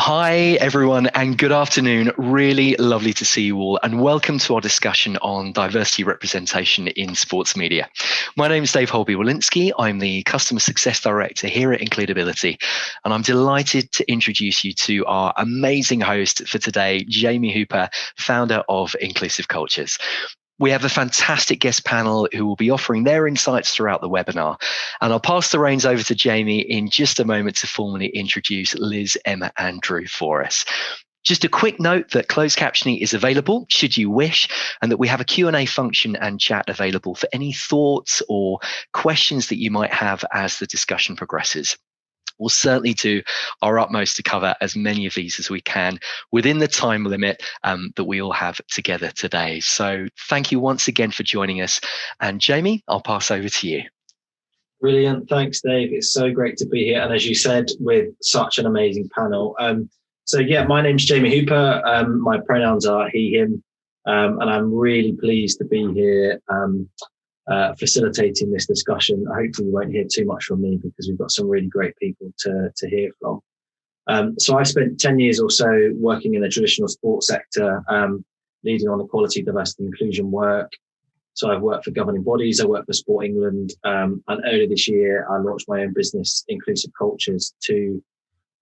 Hi, everyone, and good afternoon. Really lovely to see you all, and welcome to our discussion on diversity representation in sports media. My name is Dave Holby-Walensky. I'm the Customer Success Director here at Includability, and I'm delighted to introduce you to our amazing host for today, Jamie Hooper, founder of Inclusive Cultures. We have a fantastic guest panel who will be offering their insights throughout the webinar. And I'll pass the reins over to Jamie in just a moment to formally introduce Liz, Emma, and Drew for us. Just a quick note that closed captioning is available should you wish, and that we have a Q&A function and chat available for any thoughts or questions that you might have as the discussion progresses. We'll certainly do our utmost to cover as many of these as we can within the time limit that we all have together today. So thank you once again for joining us. And Jamie, I'll pass over to you. Brilliant. Thanks, Dave. It's so great to be here. And as you said, with such an amazing panel. My name's Jamie Hooper. My pronouns are he, him. And I'm really pleased to be here facilitating this discussion. Hopefully you won't hear too much from me because we've got some really great people to hear from. So I spent 10 years or so working in the traditional sports sector, leading on equality, diversity, inclusion work. So I've worked for governing bodies, I worked for Sport England, and earlier this year I launched my own business, Inclusive Cultures, to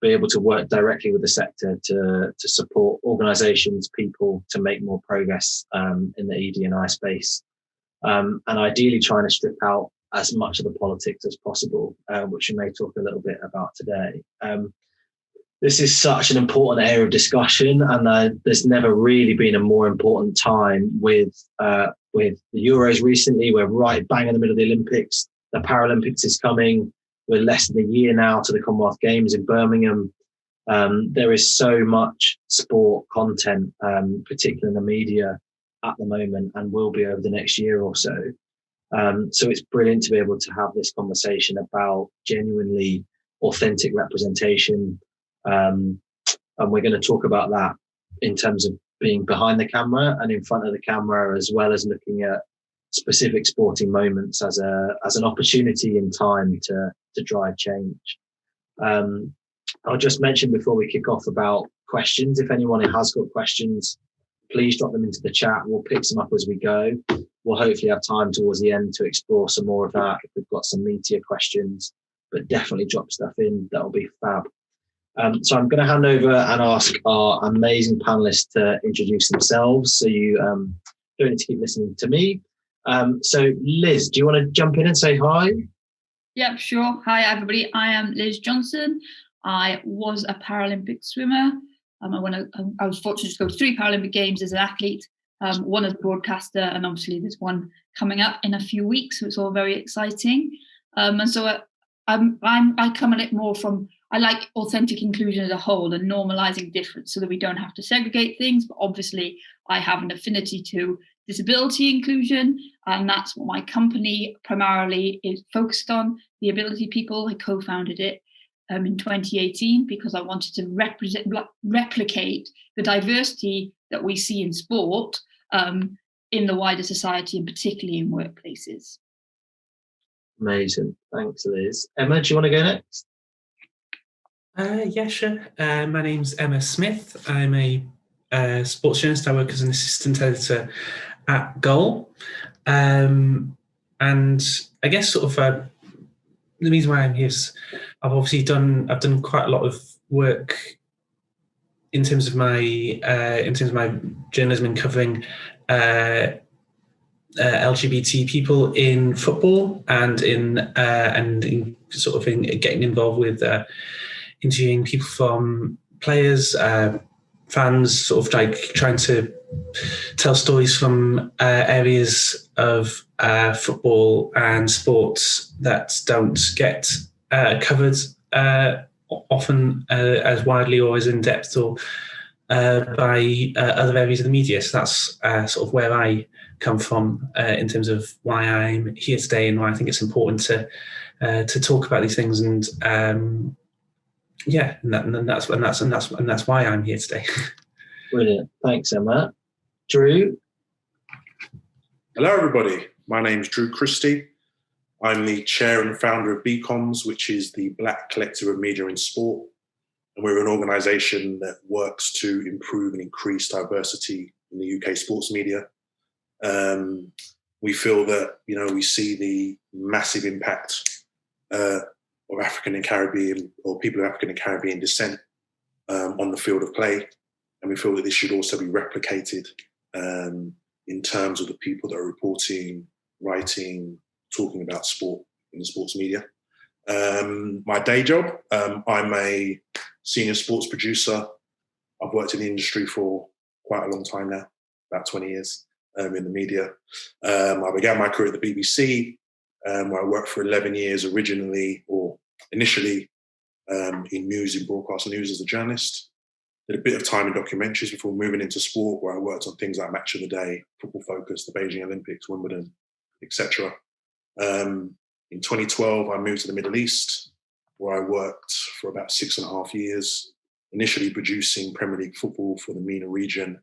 be able to work directly with the sector to support organisations, people to make more progress in the ED&I space. And ideally trying to strip out as much of the politics as possible, which we may talk a little bit about today. This is such an important area of discussion, and there's never really been a more important time with the Euros recently. We're right bang in the middle of the Olympics. The Paralympics is coming. We're less than a year now to the Commonwealth Games in Birmingham. There is so much sport content, particularly in the media, at the moment, and will be over the next year or so. So it's brilliant to be able to have this conversation about genuinely authentic representation. And we're going to talk about that in terms of being behind the camera and in front of the camera, as well as looking at specific sporting moments as an opportunity in time to drive change. I'll just mention before we kick off about questions. If anyone has got questions, please drop them into the chat. We'll pick some up as we go. We'll hopefully have time towards the end to explore some more of that if we've got some meatier questions, but definitely drop stuff in. That'll be fab. So I'm going to hand over and ask our amazing panelists to introduce themselves, so you don't need to keep listening to me. So Liz, do you want to jump in and say hi? Yeah, sure. Hi, everybody. I am Liz Johnson. I was a Paralympic swimmer. I was fortunate to go to 3 Paralympic Games as an athlete, one as a broadcaster, and obviously there's one coming up in a few weeks, so it's all very exciting. And so I come at it more from, I like authentic inclusion as a whole and normalizing difference so that we don't have to segregate things. But obviously I have an affinity to disability inclusion, and that's what my company primarily is focused on, the ability people. I co-founded it in 2018 because I wanted to replicate the diversity that we see in sport in the wider society, and particularly in workplaces. Amazing. Thanks, Liz. Emma, do you want to go next? Yeah, sure. My name's Emma Smith. I'm a sports journalist. I work as an assistant editor at Goal. And I guess sort of the reason why I'm here is I've done quite a lot of work in terms of my journalism in covering LGBT people in football and in sort of in getting involved with interviewing people from players, fans, sort of like trying to tell stories from areas of football and sports that don't get covered often as widely or as in depth or by other areas of the media. So that's sort of where I come from in terms of why I'm here today and why I think it's important to talk about these things. And that's why I'm here today. Brilliant. Thanks, Emma. Drew? Hello, everybody. My name's Drew Christie. I'm the chair and founder of BCOMS, which is the Black Collective of Media in Sport. and we're an organisation that works to improve and increase diversity in the UK sports media. We feel that, we see the massive impact of African and Caribbean, or people of African and Caribbean descent, on the field of play. And we feel that this should also be replicated in terms of the people that are reporting, writing, talking about sport in the sports media. My day job, I'm a senior sports producer. I've worked in the industry for quite a long time now, about 20 years in the media. I began my career at the BBC, where I worked for 11 years initially in news, in broadcast news as a journalist. Did a bit of time in documentaries before moving into sport, where I worked on things like Match of the Day, Football Focus, the Beijing Olympics, Wimbledon, etc. In 2012, I moved to the Middle East, where I worked for about 6.5 years, initially producing Premier League football for the MENA region,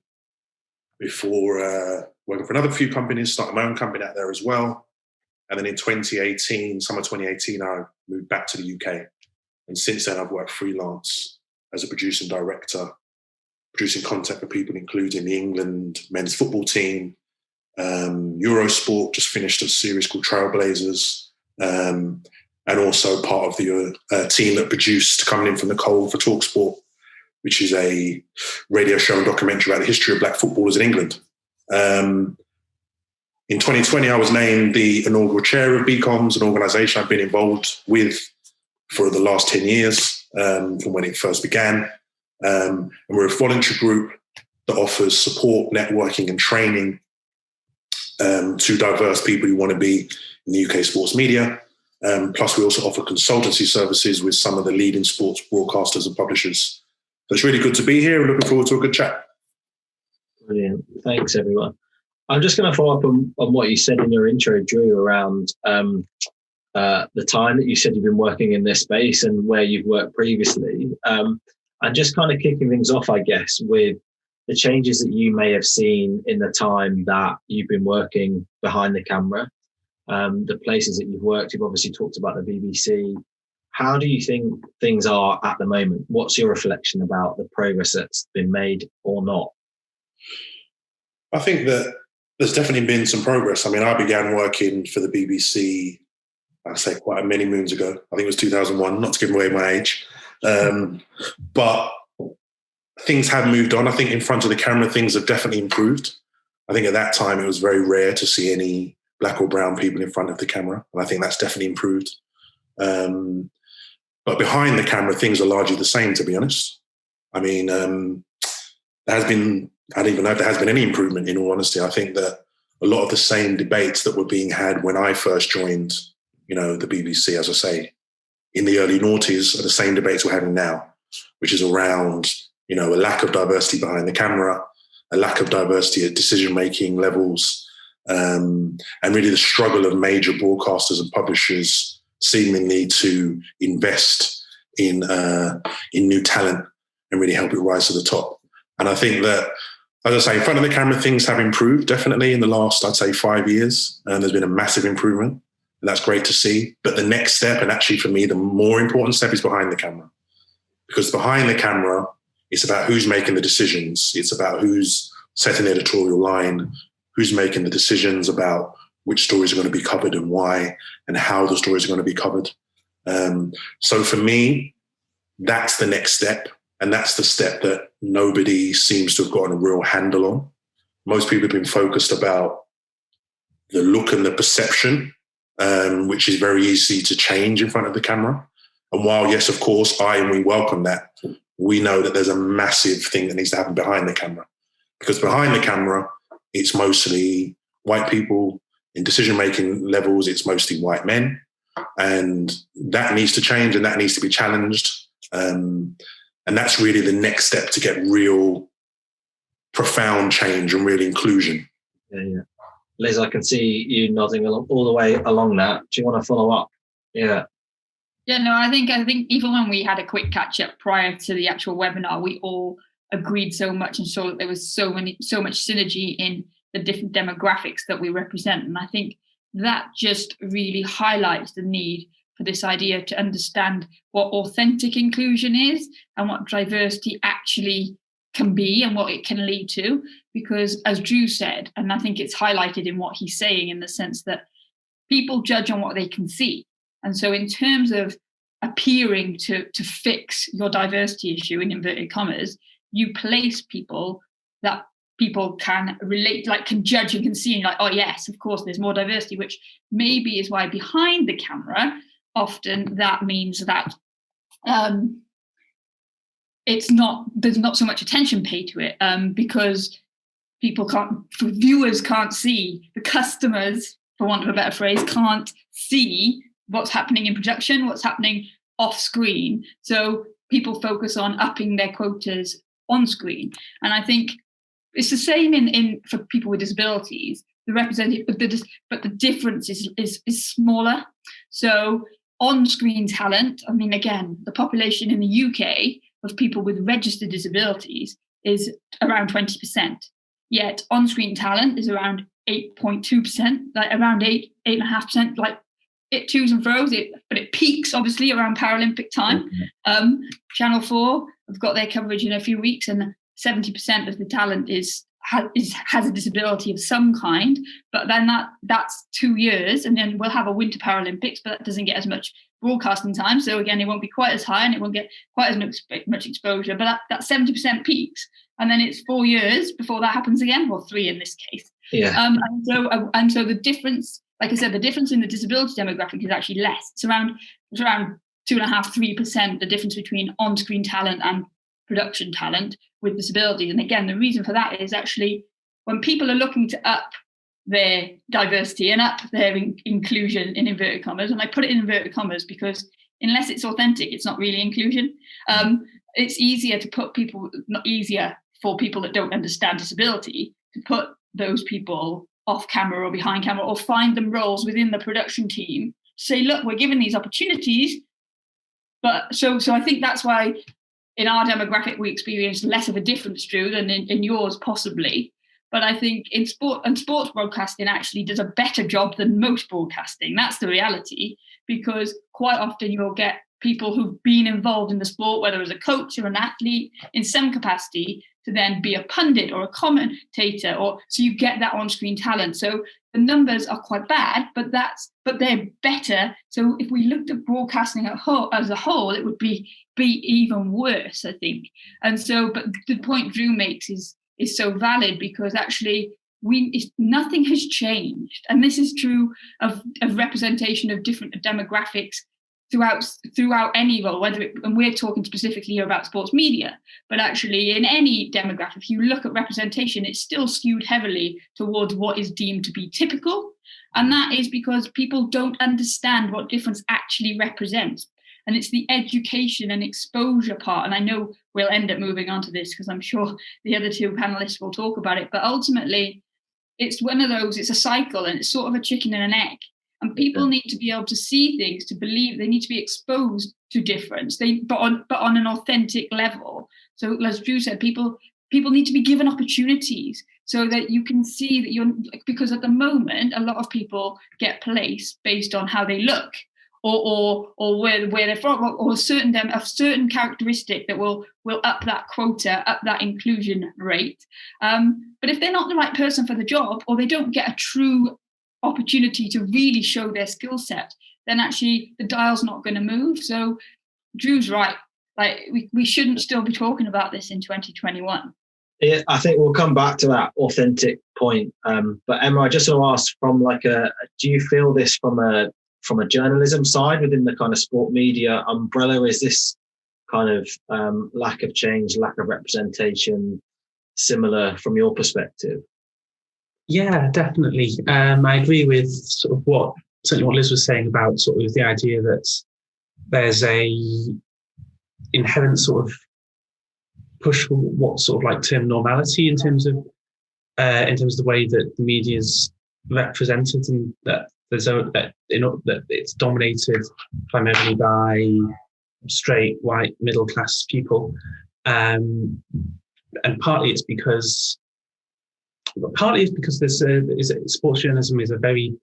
before working for another few companies, started my own company out there as well. And then in summer 2018, I moved back to the UK. And since then, I've worked freelance as a producer and director, producing content for people, including the England men's football team, Eurosport, just finished a series called Trailblazers, and also part of the team that produced Coming In From the Cold for TalkSport, which is a radio show and documentary about the history of black footballers in England. In 2020, I was named the inaugural chair of BCOMS, an organisation I've been involved with for the last 10 years, from when it first began. And we're a voluntary group that offers support, networking and training to diverse people who want to be in the UK sports media. Plus, we also offer consultancy services with some of the leading sports broadcasters and publishers. So it's really good to be here. We're looking forward to a good chat. Brilliant. Thanks, everyone. I'm just going to follow up on what you said in your intro, Drew, around the time that you said you've been working in this space and where you've worked previously. And just kind of kicking things off, I guess, with the changes that you may have seen in the time that you've been working behind the camera, the places that you've worked. You've obviously talked about the BBC. How do you think things are at the moment? What's your reflection about the progress that's been made or not? I think that there's definitely been some progress. I mean, I began working for the BBC, I'd say quite many moons ago. I think it was 2001, not to give away my age. But things have moved on. I think in front of the camera, things have definitely improved. I think at that time, it was very rare to see any black or brown people in front of the camera. And I think that's definitely improved. But behind the camera, things are largely the same, to be honest. I mean, there has been, I don't even know if there has been any improvement, in all honesty. I think that a lot of the same debates that were being had when I first joined, the BBC, as I say, in the early noughties, are the same debates we're having now, which is around, a lack of diversity behind the camera, a lack of diversity at decision-making levels, and really the struggle of major broadcasters and publishers seemingly to invest in new talent and really help it rise to the top. And I think that, as I say, in front of the camera, things have improved definitely in the last, I'd say, 5 years. And there's been a massive improvement. And that's great to see. But the next step, and actually for me, the more important step, is behind the camera. Because behind the camera, it's about who's making the decisions. It's about who's setting the editorial line, who's making the decisions about which stories are going to be covered and why, and how the stories are going to be covered. So for me, that's the next step. And that's the step that nobody seems to have gotten a real handle on. Most people have been focused about the look and the perception, which is very easy to change in front of the camera. And while, yes, of course, we welcome that, we know that there's a massive thing that needs to happen behind the camera. Because behind the camera, it's mostly white people. In decision-making levels, it's mostly white men. And that needs to change and that needs to be challenged. And that's really the next step to get real profound change and real inclusion. Yeah. Liz, I can see you nodding all the way along that. Do you want to follow up? Yeah. Yeah, no, I think even when we had a quick catch up prior to the actual webinar, we all agreed so much and saw that there was so much synergy in the different demographics that we represent. And I think that just really highlights the need for this idea to understand what authentic inclusion is and what diversity actually can be and what it can lead to. Because as Drew said, and I think it's highlighted in what he's saying, in the sense that people judge on what they can see. And so in terms of appearing to fix your diversity issue, in inverted commas, you place people that people can relate, like can judge and can see, and like, oh yes, of course there's more diversity, which maybe is why behind the camera often that means that there's not so much attention paid to it, because viewers can't see, the customers, for want of a better phrase, can't see what's happening in production, what's happening off screen. So people focus on upping their quotas on screen. And I think it's the same in for people with disabilities. The representative, but the difference is smaller. So on-screen talent, I mean, again, the population in the UK of people with registered disabilities is around 20%. Yet on-screen talent is around 8.2%, like around 8.5%, like it twos and fro's, but it peaks obviously around Paralympic time. Channel 4 have got their coverage in a few weeks, and 70% of the talent has a disability of some kind. But then that's 2 years, and then we'll have a Winter Paralympics, but that doesn't get as much broadcasting time. So again, it won't be quite as high, and it won't get quite as much exposure. But that 70% peaks, and then it's 4 years before that happens again, or 3 in this case. Yeah. And so the difference, like I said, the difference in the disability demographic is actually less. It's around 2.5-3%, the difference between on-screen talent and production talent with disabilities. And again, the reason for that is actually when people are looking to up their diversity and up their inclusion in inverted commas, and I put it in inverted commas because unless it's authentic, it's not really inclusion. It's easier to put people, not easier for people that don't understand disability, to put those people off camera or behind camera, or find them roles within the production team, say, look, we're given these opportunities. But so I think that's why in our demographic we experience less of a difference, Drew, than in yours possibly. But I think in sports broadcasting actually does a better job than most broadcasting. That's the reality, because quite often you'll get people who've been involved in the sport, whether as a coach or an athlete in some capacity, to then be a pundit or a commentator, or so you get that on-screen talent. So the numbers are quite bad, but they're better. So if we looked at broadcasting as a whole, it would be even worse, I think. And so, but the point Drew makes is so valid, because actually nothing has changed, and this is true of representation of different demographics throughout any role, and we're talking specifically here about sports media, but actually in any demographic, if you look at representation, it's still skewed heavily towards what is deemed to be typical. And that is because people don't understand what difference actually represents. And it's the education and exposure part. And I know we'll end up moving on to this because I'm sure the other two panelists will talk about it. But ultimately, it's one of those, it's a cycle, and it's sort of a chicken and an egg. And people need to be able to see things, to believe. They need to be exposed to difference, but on an authentic level. So as Drew said, people need to be given opportunities so that you can see that because at the moment, a lot of people get placed based on how they look or where they're from, or a certain characteristic that will up that quota, up that inclusion rate. But if they're not the right person for the job, or they don't get a true opportunity to really show their skill set, then actually the dial's not going to move. So Drew's right. Like we shouldn't still be talking about this in 2021. Yeah, I think we'll come back to that authentic point. But Emma, I just want to ask, from do you feel this from a journalism side within the kind of sport media umbrella? Is this kind of lack of change, lack of representation similar from your perspective? Yeah, definitely. I agree with sort of certainly what Liz was saying about sort of the idea that there's a inherent sort of push for what sort of like term normality in terms of the way that the media's represented, and that it's dominated primarily by straight, white, middle class people, and partly it's because sports journalism is a very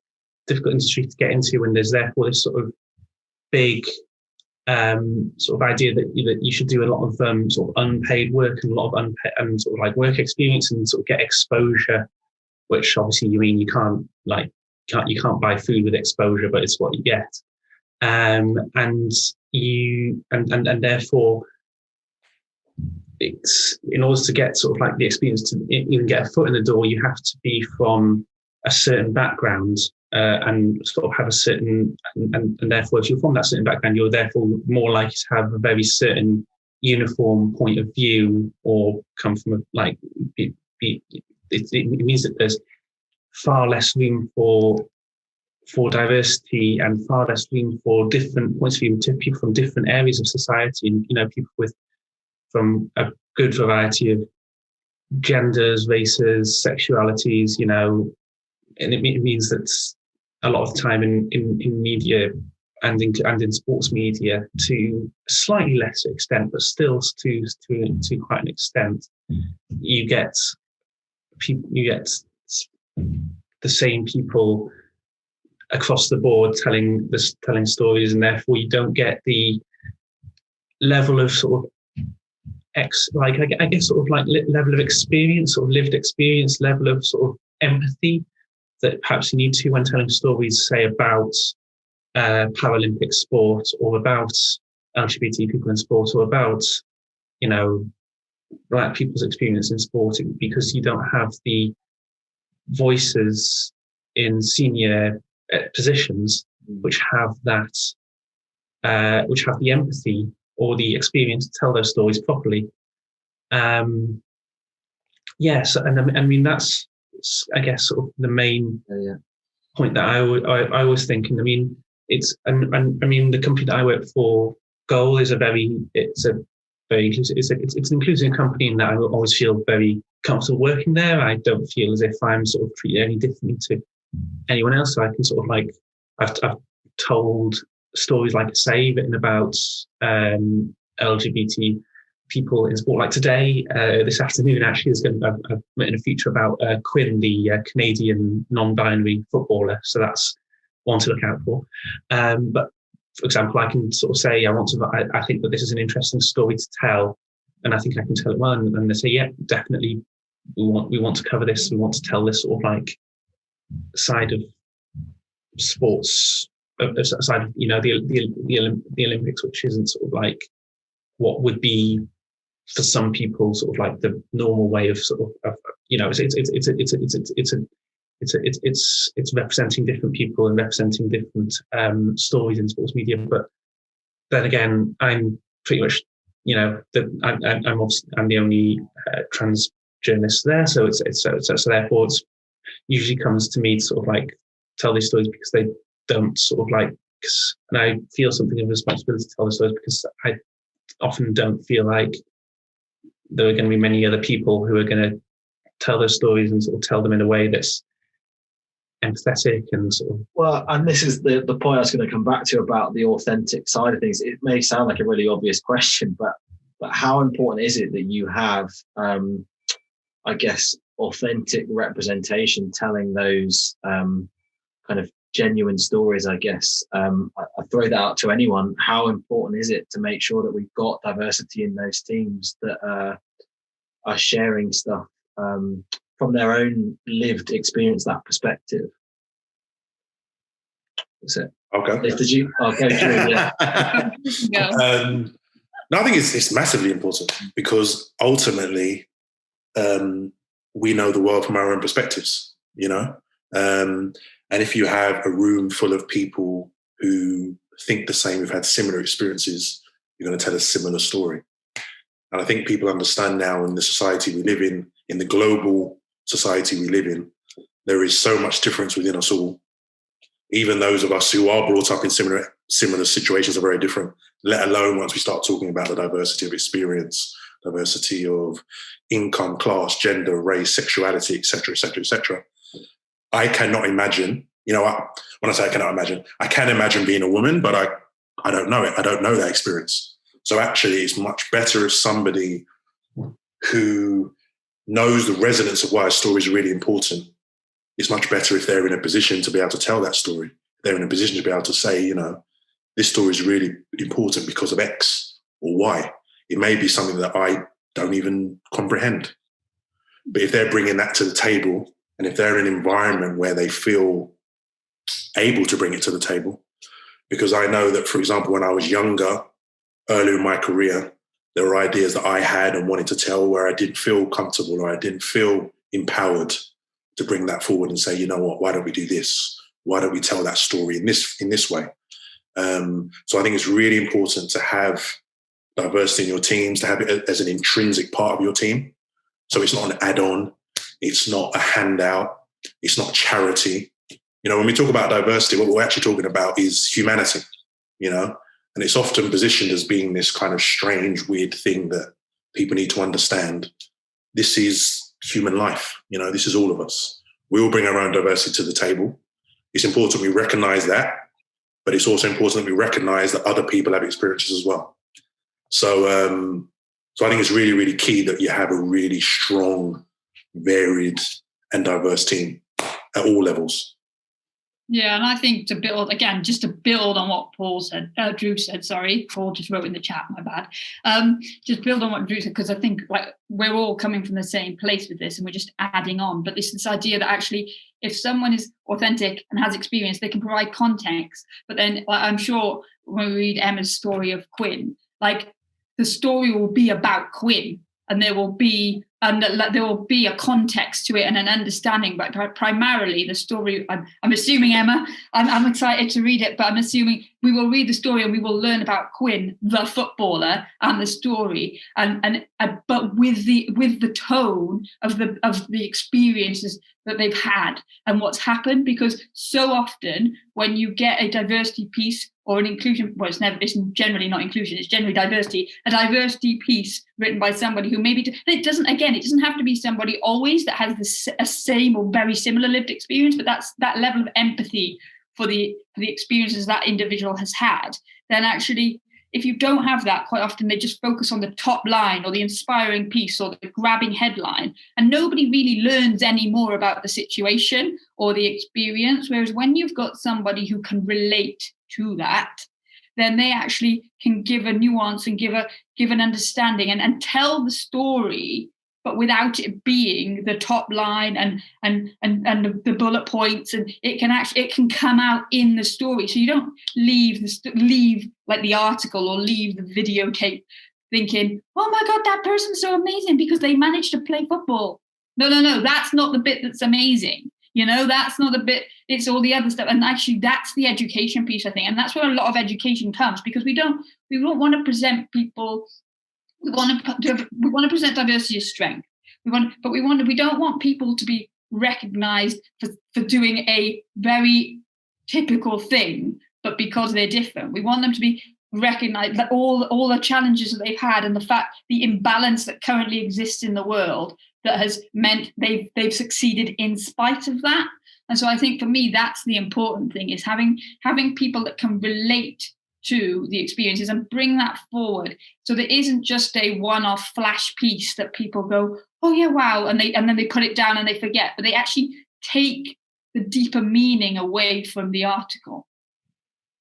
difficult industry to get into, and there's therefore this sort of big sort of idea that you should do a lot of sort of unpaid work and a lot of unpaid and sort of like work experience and sort of get exposure, which obviously you can't buy food with exposure, but it's what you get. And therefore it's, in order to get sort of like the experience to even get a foot in the door, you have to be from a certain background and sort of have a certain, and therefore if you're from that certain background, you're therefore more likely to have a very certain uniform point of view, or come from it means that there's far less room for diversity and far less room for different points of view to people from different areas of society, and people from a good variety of genders, races, sexualities, and it means that a lot of the time in media and in sports media, to a slightly lesser extent, but still to quite an extent, you get the same people across the board telling stories, and therefore you don't get the level of sort of level of experience, sort of lived experience, level of sort of empathy that perhaps you need to when telling stories, say, about Paralympic sport, or about LGBT people in sport, or about Black people's experience in sport, because you don't have the voices in senior positions which have the empathy or the experience to tell those stories properly. Yes, and I mean that's, I guess, sort of the main point that I always think. And I mean, it's I mean the company that I work for, Goal, is it's an inclusive company, in that I always feel very comfortable working there. I don't feel as if I'm sort of treated any differently to anyone else. So I can sort of like, I've told stories, like I say, written about LGBT people in sport. Like today, this afternoon, actually, I've written a feature about Quinn, the Canadian non-binary footballer. So that's one to look out for. But for example, I can sort of say, I think that this is an interesting story to tell, and I think I can tell it well. And they say, yeah, definitely, we want to cover this. We want to tell this sort of like side of sports, side of the Olympics, which isn't sort of like what would be for some people sort of like the normal way of sort of it's representing different people and representing different stories in sports media. But then again, I'm pretty much I'm the only trans journalist there, so therefore it's usually comes to me to sort of like tell these stories, because they don't sort of like, and I feel something of responsibility to tell the stories, because I often don't feel like there are going to be many other people who are going to tell those stories and sort of tell them in a way that's empathetic and sort of. Well, and this is the point I was going to come back to about the authentic side of things. It may sound like a really obvious question, but how important is it that you have, I guess, authentic representation, telling those kind of genuine stories, I guess. I throw that out to anyone. How important is it to make sure that we've got diversity in those teams that are sharing stuff from their own lived experience, that perspective? That's it. Okay. Did you? I'll go through. Yeah. No, I think it's massively important, because ultimately we know the world from our own perspectives, and if you have a room full of people who think the same, who've had similar experiences, you're going to tell a similar story. And I think people understand now, in the society we live in the global society we live in, there is so much difference within us all. Even those of us who are brought up in similar situations are very different, let alone once we start talking about the diversity of experience, diversity of income, class, gender, race, sexuality, etc., etc., etc. I cannot imagine, when I say I cannot imagine, I can imagine being a woman, but I don't know it. I don't know that experience. So actually it's much better if somebody who knows the resonance of why a story is really important, it's much better if they're in a position to be able to tell that story. They're in a position to be able to say, this story is really important because of X or Y. It may be something that I don't even comprehend. But if they're bringing that to the table, and if they're in an environment where they feel able to bring it to the table, because I know that, for example, when I was younger, earlier in my career, there were ideas that I had and wanted to tell where I didn't feel comfortable or I didn't feel empowered to bring that forward and say, you know what, why don't we do this? Why don't we tell that story in this way? So I think it's really important to have diversity in your teams, to have it as an intrinsic part of your team. So it's not an add-on, it's not a handout, it's not charity. You know, when we talk about diversity, what we're actually talking about is humanity, you know, and it's often positioned as being this kind of strange, weird thing that people need to understand. This is human life, you know, this is all of us. We all bring our own diversity to the table. It's important we recognize that, but it's also important that we recognize that other people have experiences as well. So I think it's really, really key that you have a really strong, varied and diverse team at all levels. Yeah, and I think to build on what Drew said, sorry, Paul just wrote in the chat, my bad. Just build on what Drew said, because I think like we're all coming from the same place with this and we're just adding on. But this idea that actually if someone is authentic and has experience, they can provide context. But then I'm sure when we read Emma's story of Quinn, like the story will be about Quinn and there will be a context to it and an understanding, but primarily the story, I'm assuming, Emma, I'm excited to read it, but I'm assuming we will read the story and we will learn about Quinn, the footballer, and the story, but with the tone of the experiences that they've had and what's happened, because so often when you get a diversity piece or an inclusion, well, it's generally not inclusion, it's generally diversity, a diversity piece written by somebody who maybe, it doesn't have to be somebody always that has a same or very similar lived experience, but that's that level of empathy for the experiences that individual has had. Then actually, if you don't have that, quite often they just focus on the top line or the inspiring piece or the grabbing headline, and nobody really learns any more about the situation or the experience. Whereas when you've got somebody who can relate to that, then they actually can give a nuance and give an understanding and tell the story, but without it being the top line and the bullet points, and it can come out in the story. So you don't leave like the article or leave the videotape thinking, oh my God, that person's so amazing because they managed to play football. No, that's not the bit that's amazing. You know, that's not the bit, it's all the other stuff. And actually that's the education piece, I think. And that's where a lot of education comes, because we don't want to present people. We want to present diversity as strength. We don't want people to be recognized for doing a very typical thing, but because they're different. We want them to be recognized that all the challenges that they've had and the imbalance that currently exists in the world that has meant they've succeeded in spite of that. And so I think for me, that's the important thing, is having people that can relate to the experiences and bring that forward, so there isn't just a one-off flash piece that people go, oh yeah, wow, and then they put it down and they forget, but they actually take the deeper meaning away from the article.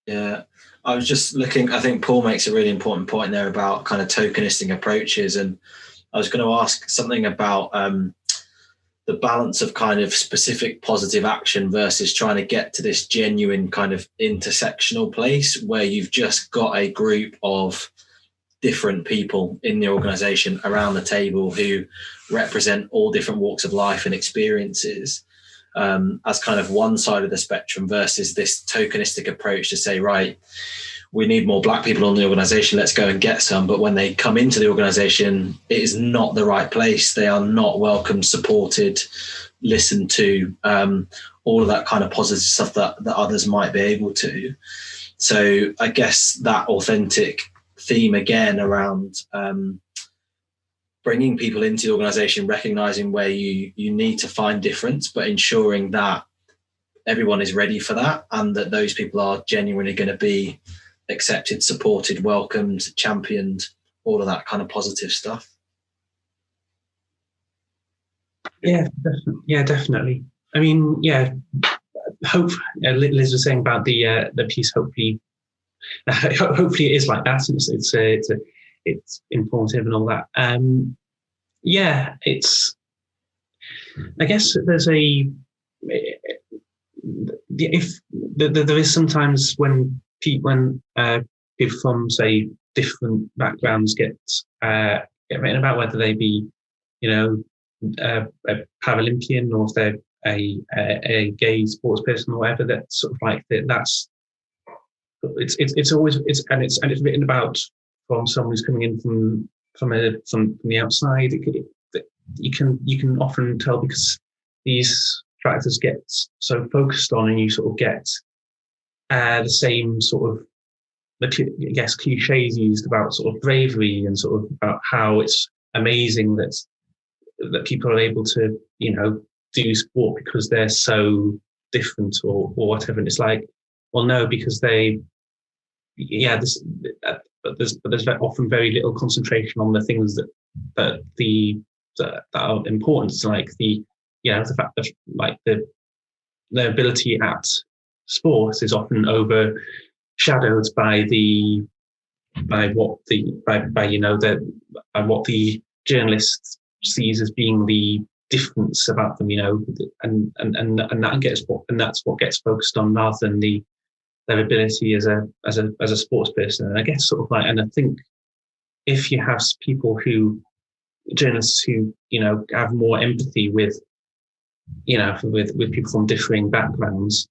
Yeah, I was just looking, I think Paul makes a really important point there about kind of tokenistic approaches, and I was going to ask something about the balance of kind of specific positive action versus trying to get to this genuine kind of intersectional place where you've just got a group of different people in the organization around the table who represent all different walks of life and experiences, as kind of one side of the spectrum, versus this tokenistic approach to say, right, we need more Black people in the organization, let's go and get some. But when they come into the organization, it is not the right place. They are not welcomed, supported, listened to, all of that kind of positive stuff that others might be able to. So I guess that authentic theme again around bringing people into the organization, recognizing where you need to find difference, but ensuring that everyone is ready for that and that those people are genuinely going to be accepted, supported, welcomed, championed, all of that kind of positive stuff. Yeah, definitely. I mean, yeah, hope Liz was saying about the piece hopefully hopefully it is like that. It's informative and all that. I guess there's there is sometimes when people from, say, different backgrounds get written about, whether they be, a Paralympian, or if they're a gay sports person or whatever, that's sort of like that's it's always written about from someone who's coming in from the outside. You can often tell, because these characters get so focused on, and you sort of get the same sort of, I guess, cliches used about sort of bravery, and sort of about how it's amazing that people are able to, do sport because they're so different or whatever. And it's like, well, no, because there's often very little concentration on the things that are important, like the fact that, like, the ability at sports is often overshadowed by what the journalist sees as being the difference about them, and that's what gets focused on, rather than their ability as a sports person. And I guess sort of like, and I think if you have journalists who have more empathy with people from differing backgrounds,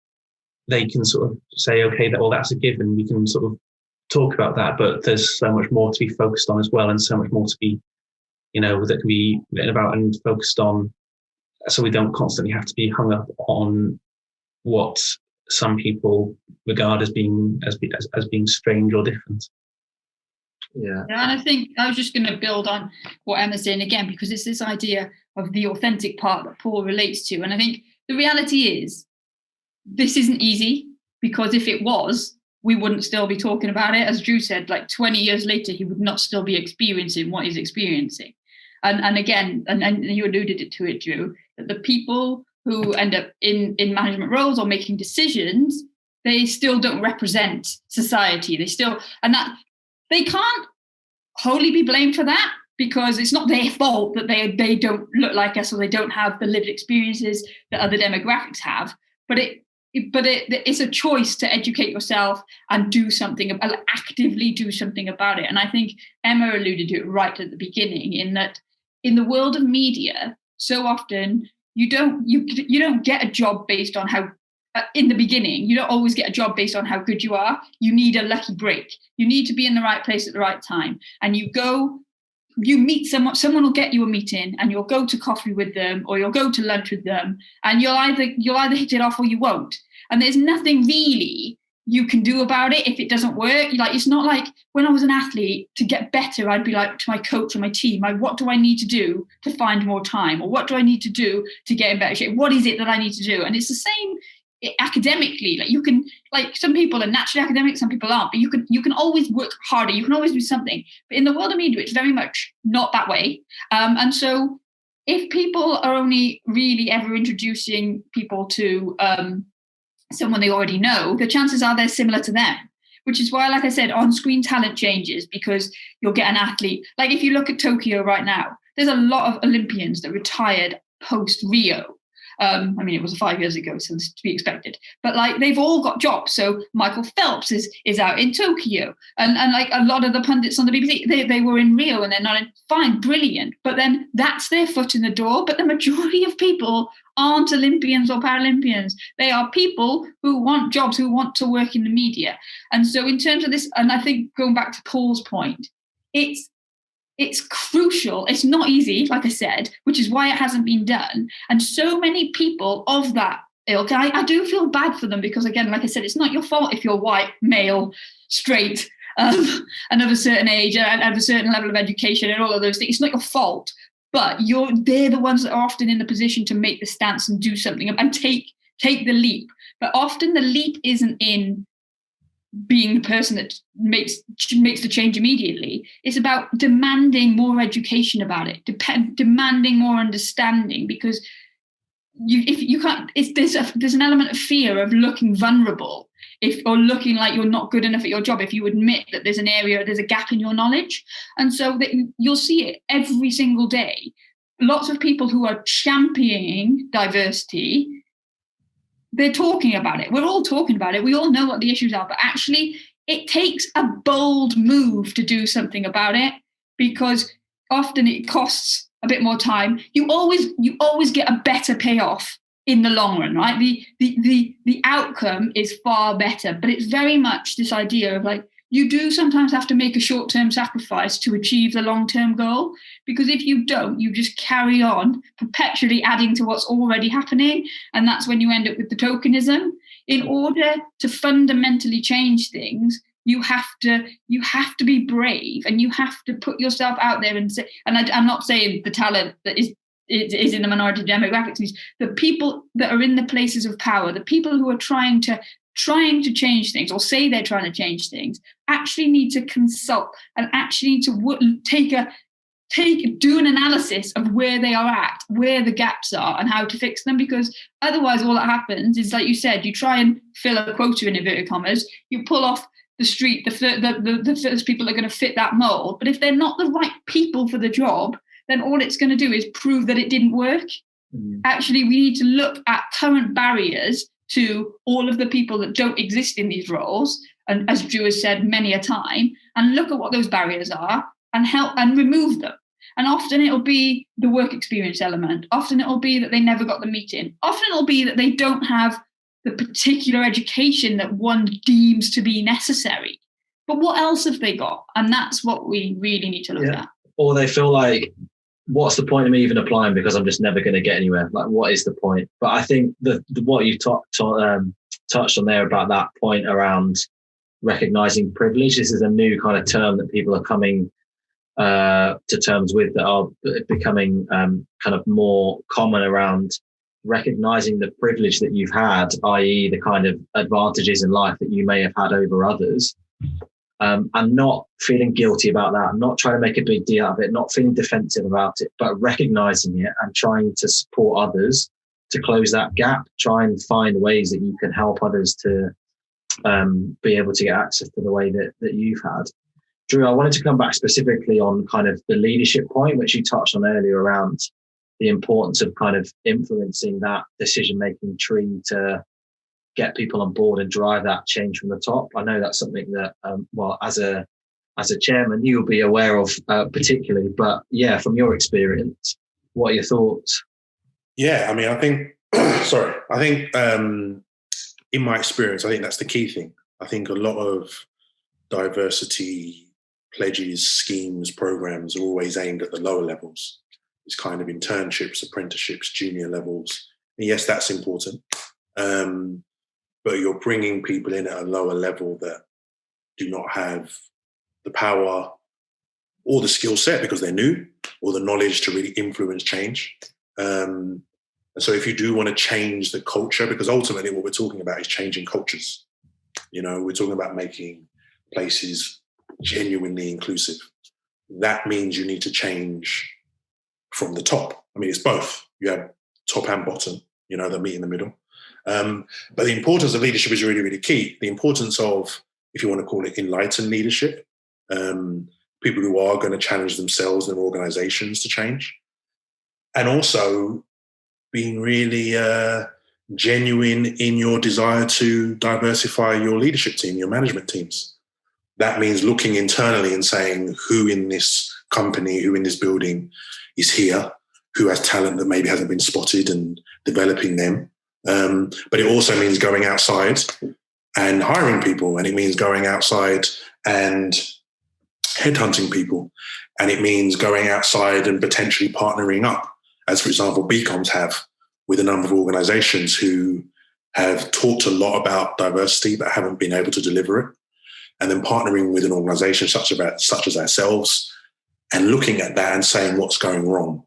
they can sort of say, okay, that's a given. We can sort of talk about that, but there's so much more to be focused on as well, and so much more to be, that can be written about and focused on, so we don't constantly have to be hung up on what some people regard as being strange or different. Yeah, and I think I was just going to build on what Emma's saying again, because it's this idea of the authentic part that Paul relates to. And I think the reality is, this isn't easy, because if it was, we wouldn't still be talking about it. As Drew said, like 20 years later, he would not still be experiencing what he's experiencing. And again, and you alluded to it, Drew, that the people who end up in management roles or making decisions, they still don't represent society. They can't wholly be blamed for that, because it's not their fault that they don't look like us, or they don't have the lived experiences that other demographics have. But it's a choice to educate yourself and actively do something about it. And I think Emma alluded to it right at the beginning, in that in the world of media, so often you don't get a job based on how, in the beginning, you don't always get a job based on how good you are. You need a lucky break. You need to be in the right place at the right time. And you meet someone will get you a meeting, and you'll go to coffee with them, or you'll go to lunch with them, and you'll either hit it off or you won't. And there's nothing really you can do about it if it doesn't work. Like, it's not like when I was an athlete, to get better, I'd be like to my coach or my team, what do I need to do to find more time? Or what do I need to do to get in better shape? What is it that I need to do? And it's the same academically. Like, you can, like, some people are naturally academic, some people aren't, but you can always work harder. You can always do something. But in the world of media, it's very much not that way. And so if people are only really ever introducing people to someone they already know, the chances are they're similar to them, which is why, like I said, on-screen talent changes, because you'll get an athlete. Like, if you look at Tokyo right now, there's a lot of Olympians that retired post-Rio. It was 5 years ago, so it's to be expected. But like, they've all got jobs. So Michael Phelps is out in Tokyo, and like a lot of the pundits on the BBC, they were in Rio and they're not in. Fine, brilliant. But then that's their foot in the door. But the majority of people aren't Olympians or Paralympians. They are people who want jobs, who want to work in the media. And so in terms of this, and I think going back to Paul's point, it's crucial. It's not easy, like I said, which is why it hasn't been done. And so many people of that ilk, I do feel bad for them, because, again, like I said, it's not your fault if you're white, male, straight, and of a certain age, and of a certain level of education, and all of those things. It's not your fault, but they're the ones that are often in the position to make the stance and do something and take the leap. But often the leap isn't in being the person that makes the change immediately. It's about demanding more education about it, demanding more understanding, because if you can't, there's an element of fear of looking vulnerable or looking like you're not good enough at your job if you admit that there's a gap in your knowledge. And so that you'll see it every single day. Lots of people who are championing diversity, they're talking about it. We're all talking about it. We all know what the issues are, but actually it takes a bold move to do something about it, because often it costs a bit more time. You always get a better payoff in the long run, right? The outcome is far better, but it's very much this idea of like, you do sometimes have to make a short-term sacrifice to achieve the long-term goal, because if you don't, you just carry on perpetually adding to what's already happening. And that's when you end up with the tokenism. In order to fundamentally change things, you have to be brave, and you have to put yourself out there and say, and I'm not saying the talent that is in the minority demographics, the people that are in the places of power, the people who are trying to change things or say they're trying to change things, actually need to consult and actually need to do an analysis of where they are at, where the gaps are, and how to fix them. Because otherwise all that happens is, like you said, you try and fill a quota in inverted commas, you pull off the street the first people are going to fit that mold, but if they're not the right people for the job, then all it's going to do is prove that it didn't work. Actually, we need to look at current barriers to all of the people that don't exist in these roles, and as Drew has said many a time, and look at what those barriers are and help and remove them. And often it'll be the work experience element. Often it'll be that they never got the meeting. Often it'll be that they don't have the particular education that one deems to be necessary. But what else have they got? And that's what we really need to look at. Or they feel like, what's the point of me even applying, because I'm just never going to get anywhere? Like, what is the point? But I think what you touched on there about that point around recognizing privilege, this is a new kind of term that people are coming to terms with, that are becoming kind of more common, around recognizing the privilege that you've had, i.e. the kind of advantages in life that you may have had over others. And not feeling guilty about that, not trying to make a big deal out of it, not feeling defensive about it, but recognizing it and trying to support others to close that gap, try and find ways that you can help others to be able to get access to the way that you've had. Drew, I wanted to come back specifically on kind of the leadership point, which you touched on earlier, around the importance of kind of influencing that decision-making tree to get people on board and drive that change from the top. I know that's something that, as a chairman, you'll be aware of particularly. But yeah, from your experience, what are your thoughts? Yeah, I mean, I think, in my experience, I think that's the key thing. I think a lot of diversity pledges, schemes, programs are always aimed at the lower levels. It's kind of internships, apprenticeships, junior levels. And yes, that's important. But you're bringing people in at a lower level that do not have the power or the skill set, because they're new, or the knowledge to really influence change. And so if you do want to change the culture, because ultimately what we're talking about is changing cultures. You know, we're talking about making places genuinely inclusive. That means you need to change from the top. I mean, it's both. You have top and bottom, you know, that meet in the middle. But the importance of leadership is really, really key. The importance of, if you want to call it, enlightened leadership, people who are going to challenge themselves and organizations to change. And also being really genuine in your desire to diversify your leadership team, your management teams. That means looking internally and saying, who in this company, who in this building is here, who has talent that maybe hasn't been spotted, and developing them. But it also means going outside and hiring people, and it means going outside and headhunting people, and it means going outside and potentially partnering up, as for example BComs have, with a number of organizations who have talked a lot about diversity but haven't been able to deliver it, and then partnering with an organization such as ourselves and looking at that and saying what's going wrong.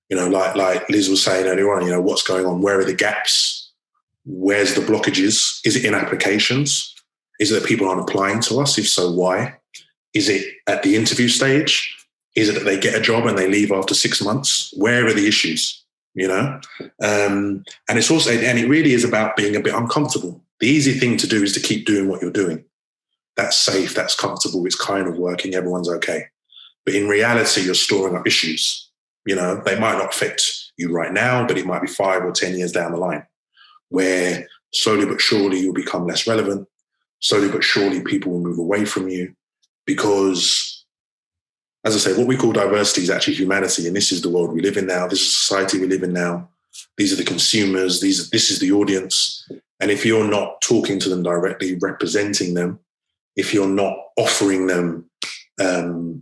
You know, like Liz was saying earlier on, you know, what's going on? Where are the gaps? Where's the blockages? Is it in applications? Is it that people aren't applying to us? If so, why? Is it at the interview stage? Is it that they get a job and they leave after 6 months? Where are the issues? You know? And it's also, and it really is about being a bit uncomfortable. The easy thing to do is to keep doing what you're doing. That's safe, that's comfortable, it's kind of working, everyone's okay. But in reality, you're storing up issues. You know, they might not affect you right now, but it might be 5 or 10 years down the line, where slowly but surely you'll become less relevant. Slowly but surely people will move away from you because, as I say, what we call diversity is actually humanity. And this is the world we live in now. This is the society we live in now. These are the consumers. This is the audience. And if you're not talking to them directly, representing them, if you're not offering them the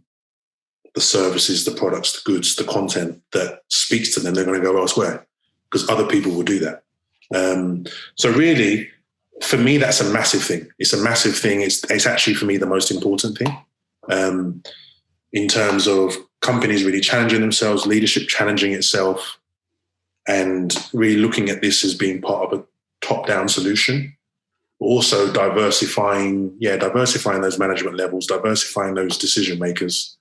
services, the products, the goods, the content that speaks to them, they're going to go elsewhere because other people will do that. So really, for me, that's a massive thing. It's a massive thing. It's actually, for me, the most important thing in terms of companies really challenging themselves, leadership challenging itself, and really looking at this as being part of a top-down solution. Also diversifying those management levels, diversifying those decision makers,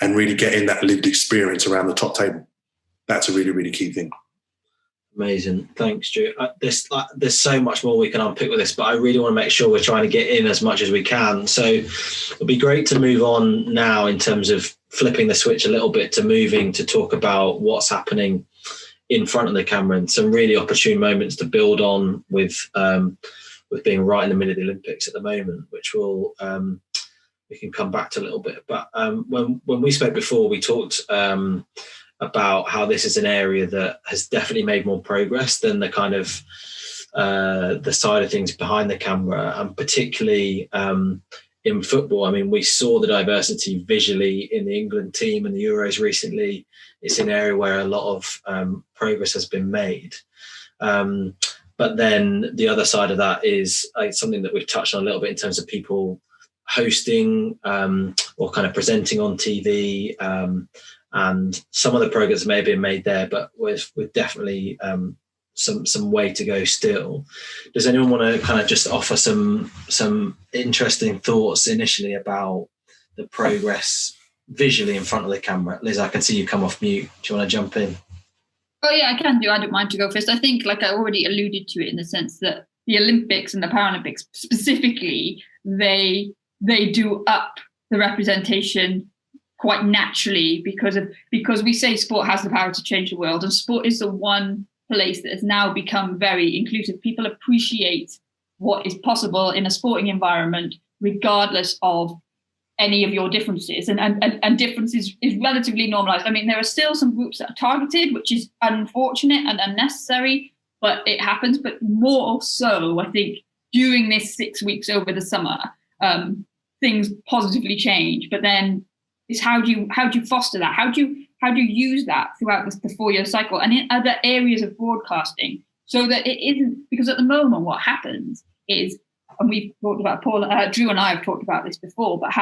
and really getting that lived experience around the top table. That's a really, really key thing. Amazing. Thanks, Stu. There's so much more we can unpick with this, but I really want to make sure we're trying to get in as much as we can. So it'll be great to move on now in terms of flipping the switch a little bit to moving to talk about what's happening in front of the camera and some really opportune moments to build on with being right in the middle of the Olympics at the moment, which will we can come back to a little bit. But when we spoke before, we talked about how this is an area that has definitely made more progress than the kind of the side of things behind the camera, and particularly in football. I mean, we saw the diversity visually in the England team and the Euros recently. It's an area where a lot of progress has been made. But then the other side of that is something that we've touched on a little bit in terms of people hosting or kind of presenting on TV, and some of the progress may have been made there, but with definitely some way to go still. Does anyone want to kind of just offer some interesting thoughts initially about the progress visually in front of the camera? Liz, I can see you come off mute. Do you want to jump in? Oh yeah, I can do. I don't mind to go first. I think, like I already alluded to it, in the sense that the Olympics and the Paralympics specifically, they do up the representation quite naturally because we say sport has the power to change the world, and sport is the one place that has now become very inclusive. People appreciate what is possible in a sporting environment, regardless of any of your differences, and differences is relatively normalized. I mean, there are still some groups that are targeted, which is unfortunate and unnecessary, but it happens. But more so, I think, during this 6 weeks over the summer, things positively change. But then is how do you foster that? How do you use that throughout the 4-year cycle and in other areas of broadcasting, so that it isn't, because at the moment what happens is, and we've talked about, Drew and I have talked about this before, but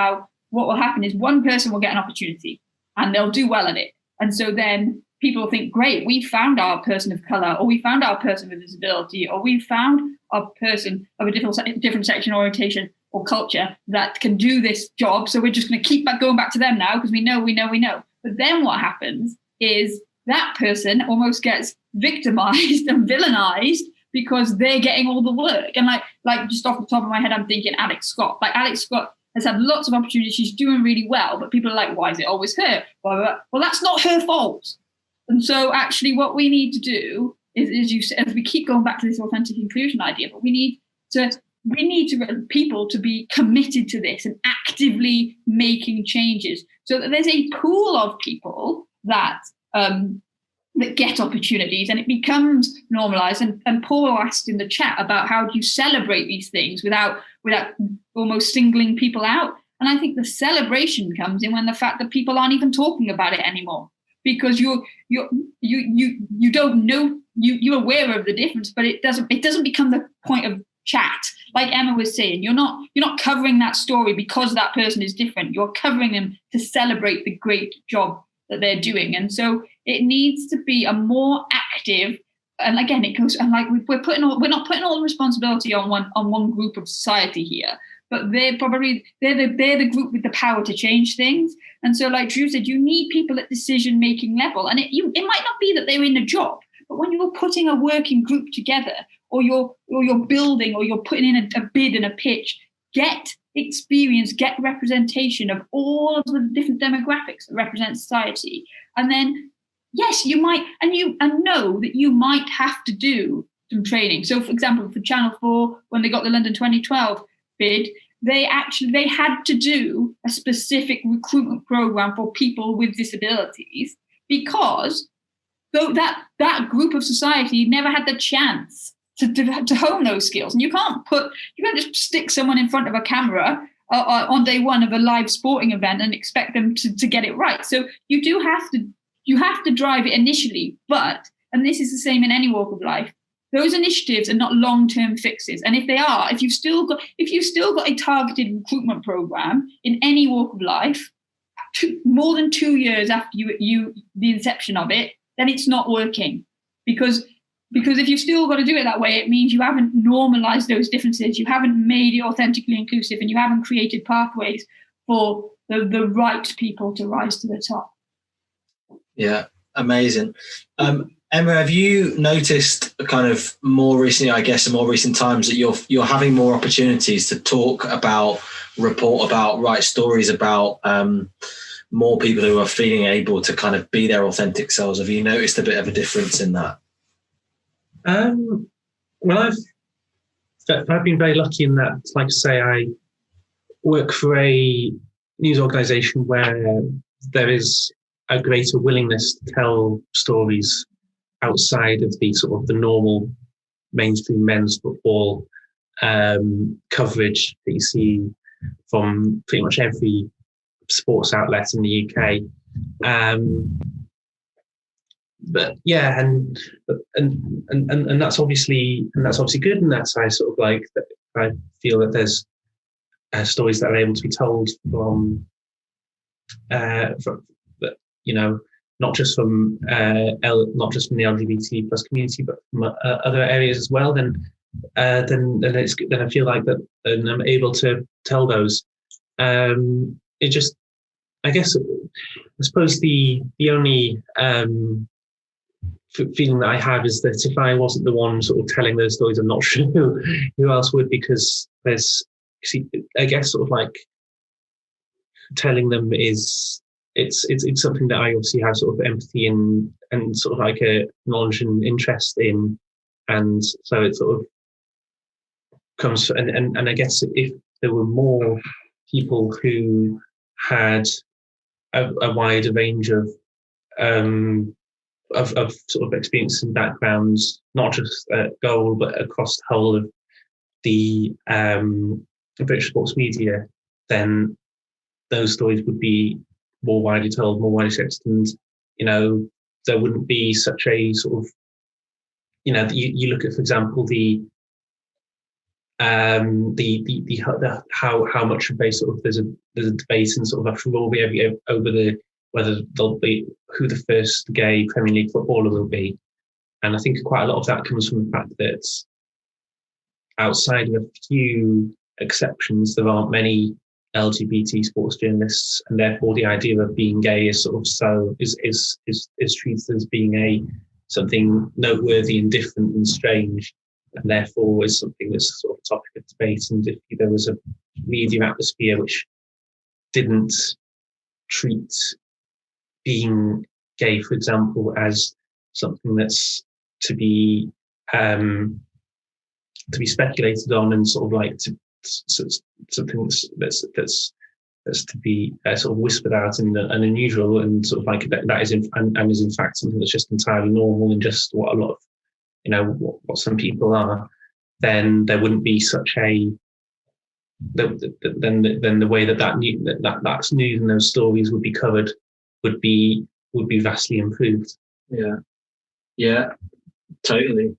what will happen is one person will get an opportunity and they'll do well at it. And so then people will think, great, we found our person of color, or we found our person with disability, or we found our person of a different sexual orientation or culture that can do this job. So we're just going to keep going back to them now because we know. But then what happens is that person almost gets victimized and villainized because they're getting all the work. And like just off the top of my head, I'm thinking Alex Scott. Like Alex Scott has had lots of opportunities. She's doing really well, but people are like, why is it always her? Well, that's not her fault. And so actually what we need to do is as we keep going back to this authentic inclusion idea, but we need people to be committed to this and actively making changes, so that there's a pool of people that get opportunities and it becomes normalized. And Paul asked in the chat about how do you celebrate these things without almost singling people out. And I think the celebration comes in when the fact that people aren't even talking about it anymore, because you don't know, you're aware of the difference, but it doesn't become the point of chat. Like Emma was saying, you're not covering that story because that person is different. You're covering them to celebrate the great job that they're doing. And so it needs to be a more active, and again, it goes, and like we're not putting all the responsibility on one group of society here, but they're the group with the power to change things. And so, like Drew said, you need people at decision-making level, and it might not be that they're in a job, but when you're putting a working group together, or you're building, or you're putting in a bid and a pitch, get experience, get representation of all of the different demographics that represent society. And then, yes, you might, and know that you might have to do some training. So, for example, for Channel 4, when they got the London 2012 bid, they had to do a specific recruitment program for people with disabilities, because though that group of society never had the chance to hone those skills. And you can't just stick someone in front of a camera on day one of a live sporting event and expect them to get it right. So you have to drive it initially, but, and this is the same in any walk of life, those initiatives are not long-term fixes. And if you've still got a targeted recruitment program in any walk of life, more than 2 years after the inception of it, then it's not working. Because if you've still got to do it that way, it means you haven't normalized those differences, you haven't made it authentically inclusive, and you haven't created pathways for the right people to rise to the top. Yeah, amazing. Emma, have you noticed kind of more recently, I guess in more recent times, that you're having more opportunities to talk about, report about, write stories about more people who are feeling able to kind of be their authentic selves? Have you noticed a bit of a difference in that? Well, I've been very lucky in that, like I say, I work for a news organisation where there is a greater willingness to tell stories outside of the sort of the normal mainstream men's football coverage that you see from pretty much every sports outlet in the UK. But yeah, and that's obviously good, and that's I sort of like that. I feel that there's stories that are able to be told from not just from the LGBT plus community, but from other areas as well. Then I feel like that, and I'm able to tell those. It just, I suppose the only feeling that I have is that if I wasn't the one sort of telling those stories, I'm not sure who else would, because I guess sort of like telling them is it's something that I obviously have sort of empathy in and sort of like a knowledge and interest in, and so it sort of comes and I guess if there were more people who had a wider range of sort of experience and backgrounds, not just at Goal, but across the whole of the British sports media, then those stories would be more widely told, more widely accepted, and there wouldn't be such a sort of you look at, for example, the how much of a sort of there's a debate and sort of a furore over whether there'll be who the first gay Premier League footballer will be. And I think quite a lot of that comes from the fact that outside of a few exceptions, there aren't many LGBT sports journalists, and therefore the idea of being gay is sort of is treated as being something noteworthy and different and strange, and therefore is something that's sort of a topic of debate. And if there was a media atmosphere which didn't treat being gay, for example, as something that's to be speculated on and sort of like something that's to be sort of whispered out and unusual, and sort of like that is in fact something that's just entirely normal and just what a lot of what some people are, then there wouldn't be such a then the way that's news and those stories would be covered would be vastly improved. Yeah, totally.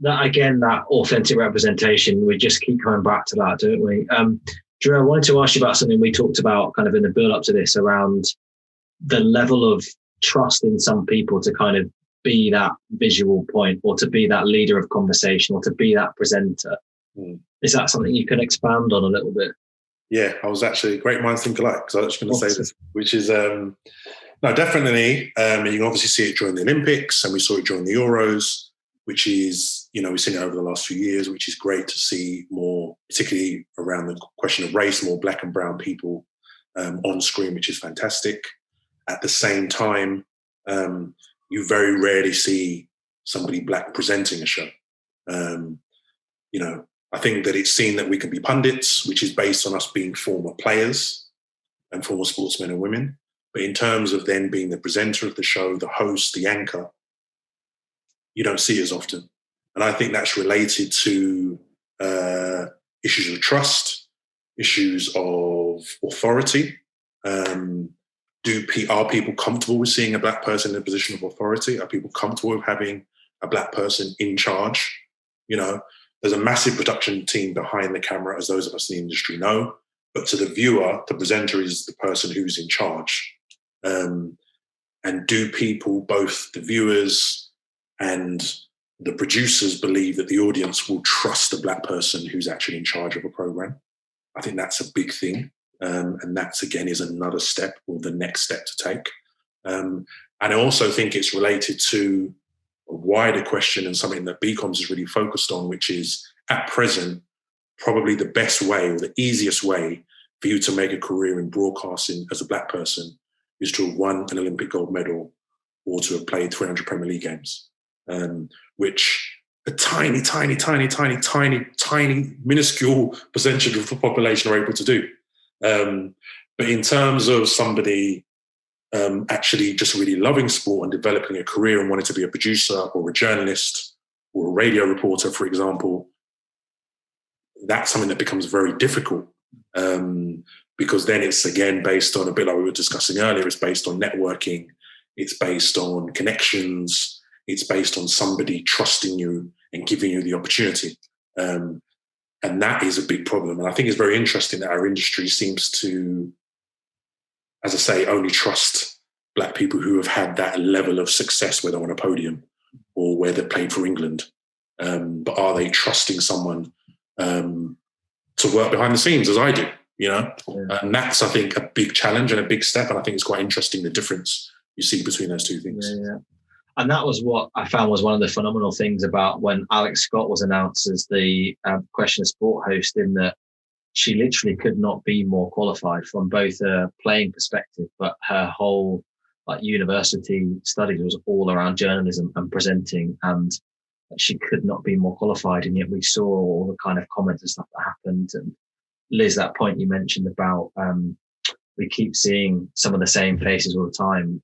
That authentic representation, we just keep coming back to that, don't we? Drew, I wanted to ask you about something we talked about kind of in the build up to this, around the level of trust in some people to kind of be that visual point, or to be that leader of conversation, or to be that presenter. Is that something you can expand on a little bit? Yeah, I was actually, great minds think alike, because I was just going to say this, which is No, definitely. And you can obviously see it during the Olympics, and we saw it during the Euros, which is, we've seen it over the last few years, which is great to see more, particularly around the question of race, more black and brown people on screen, which is fantastic. At the same time, you very rarely see somebody black presenting a show. I think that it's seen that we can be pundits, which is based on us being former players and former sportsmen and women. But in terms of then being the presenter of the show, the host, the anchor, you don't see it as often. And I think that's related to issues of trust, issues of authority. Are people comfortable with seeing a black person in a position of authority? Are people comfortable with having a black person in charge? There's a massive production team behind the camera, as those of us in the industry know. But to the viewer, the presenter is the person who's in charge. And do people, both the viewers and the producers, believe that the audience will trust the black person who's actually in charge of a program? I think that's a big thing. And that's, again, is another step, or the next step to take. And I also think it's related to a wider question, and something that BComs is really focused on, which is, at present, probably the best way or the easiest way for you to make a career in broadcasting as a black person is to have won an Olympic gold medal or to have played 300 Premier League games, which a tiny, minuscule percentage of the population are able to do. But in terms of somebody actually just really loving sport and developing a career and wanting to be a producer or a journalist or a radio reporter, for example, that's something that becomes very difficult, because then it's, again, based on, a bit like we were discussing earlier, it's based on networking, it's based on connections, it's based on somebody trusting you and giving you the opportunity. And that is a big problem. And I think it's very interesting that our industry seems to, as I say, only trust black people who have had that level of success, whether on a podium or where they've played for England. But are they trusting someone to work behind the scenes, as I do? And that's, I think, a big challenge and a big step. And I think it's quite interesting, the difference you see between those two things. Yeah. And that was what I found was one of the phenomenal things about when Alex Scott was announced as the Question of Sport host, in that she literally could not be more qualified from both a playing perspective, but her whole university studies was all around journalism and presenting, and she could not be more qualified. And yet we saw all the kind of comments and stuff that happened. And Liz, that point you mentioned about we keep seeing some of the same faces all the time.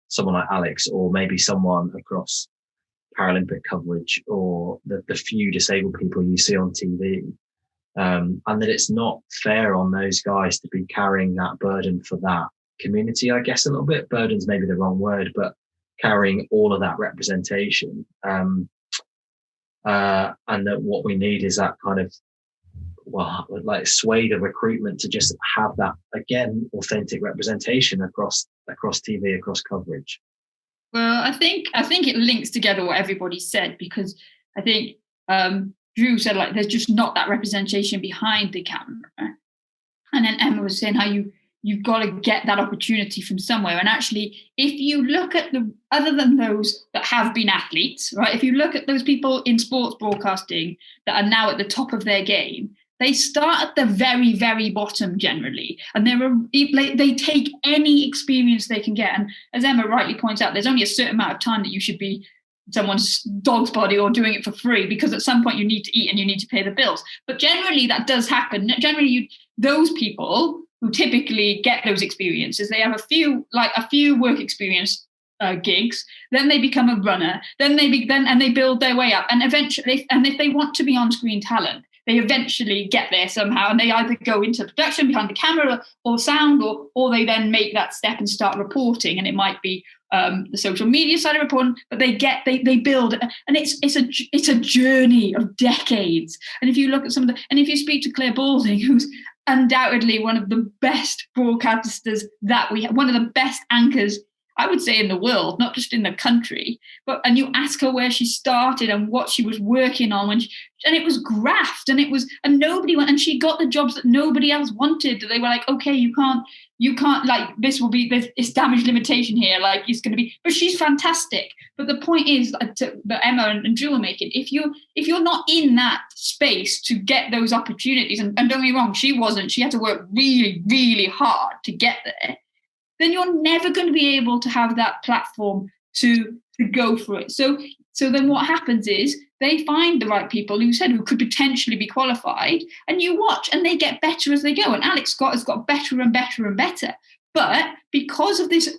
Someone like Alex, or maybe someone across Paralympic coverage, or the few disabled people you see on TV. And that it's not fair on those guys to be carrying that burden for that community, I guess, a little bit. Burden's maybe the wrong word, but carrying all of that representation. And that what we need is that kind of, sway the recruitment to just have that, again, authentic representation across TV, across coverage. Well, I think it links together what everybody said, because I think Drew said, there's just not that representation behind the camera. And then Emma was saying how you've got to get that opportunity from somewhere. And actually, if you look at other than those that have been athletes, right? If you look at those people in sports broadcasting that are now at the top of their game, they start at the very, very bottom generally. And they take any experience they can get. And as Emma rightly points out, there's only a certain amount of time that you should be someone's dog's body or doing it for free, because at some point you need to eat and you need to pay the bills. But generally that does happen. Generally, those people who typically get those experiences, they have a few work experience gigs, then they become a runner, then they build their way up, and eventually, and if they want to be on-screen talent, they eventually get there somehow, and they either go into production behind the camera or sound, or they then make that step and start reporting. And it might be the social media side of reporting, but they build, and it's a journey of decades. And if you look at and if you speak to Claire Balding, who's undoubtedly one of the best broadcasters that we have, one of the best anchors I would say in the world, not just in the country. And you ask her where she started and what she was working on and it was graft, and nobody went, and she got the jobs that nobody else wanted. They were like, okay, you can't, like, this damage limitation here, like, it's going to be, but she's fantastic. But the point is that Emma and Drew are making, if you're not in that space to get those opportunities, and don't get me wrong, she had to work really, really hard to get there, then you're never going to be able to have that platform to go for it. So then what happens is they find the right people who could potentially be qualified, and you watch, and they get better as they go. And Alex Scott has got better and better and better. But because of this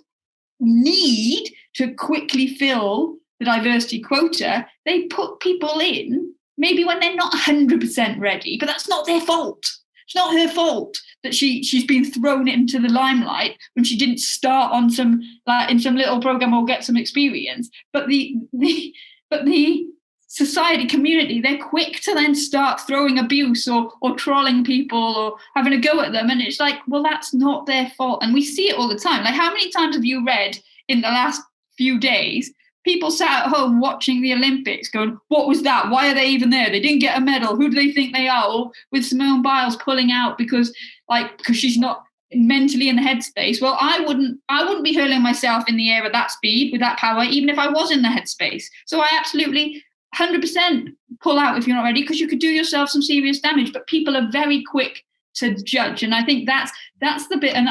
need to quickly fill the diversity quota, they put people in maybe when they're not 100% ready, but that's not their fault. It's not her fault that she's been thrown into the limelight when she didn't start on some, like, in some little program or get some experience. But the society community, they're quick to then start throwing abuse or trolling people or having a go at them. And it's like, well, that's not their fault. And we see it all the time. Like, how many times have you read in the last few days people sat at home watching the Olympics going, what was that? Why are they even there? They didn't get a medal. Who do they think they are? Or with Simone Biles pulling out because she's not mentally in the headspace. Well, I wouldn't be hurling myself in the air at that speed with that power, even if I was in the headspace. So I absolutely 100% pull out if you're not ready, because you could do yourself some serious damage. But people are very quick to judge, and I think that's the bit. And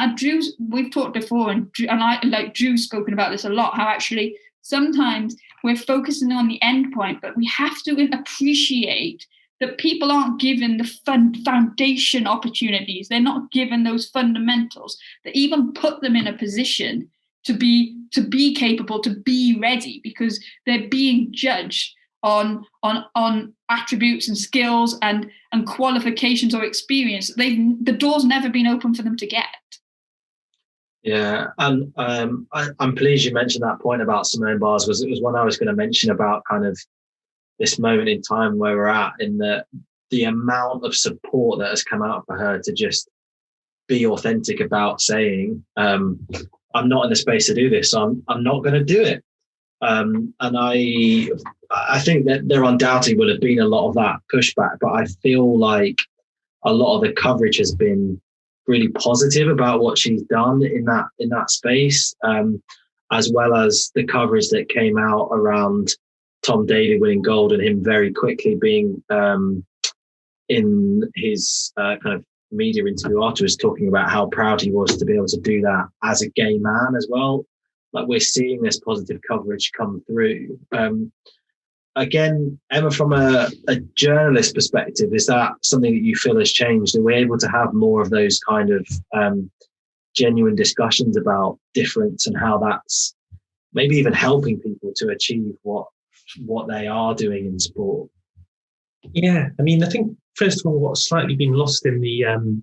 we've talked before, and I, like, Drew's spoken about this a lot, how actually sometimes we're focusing on the end point, but we have to appreciate that people aren't given the foundation opportunities. They're not given those fundamentals that even put them in a position to be capable, to be ready, because they're being judged on attributes and skills and qualifications or experience. The door's never been open for them to get. Yeah, and I'm pleased you mentioned that point about Simone Biles, because it was one I was going to mention about kind of this moment in time where we're at, in the amount of support that has come out for her to just be authentic about saying, I'm not in the space to do this, so I'm not going to do it. And I think that there undoubtedly would have been a lot of that pushback, but I feel like a lot of the coverage has been really positive about what she's done in that space, as well as the coverage that came out around Tom Daley winning gold and him very quickly being in his kind of media interview afterwards talking about how proud he was to be able to do that as a gay man as well. Like, we're seeing this positive coverage come through. Again, Emma, from a journalist perspective, is that something that you feel has changed? Are we able to have more of those kind of genuine discussions about difference and how that's maybe even helping people to achieve what they are doing in sport? Yeah, I mean, I think, first of all, what's slightly been lost in the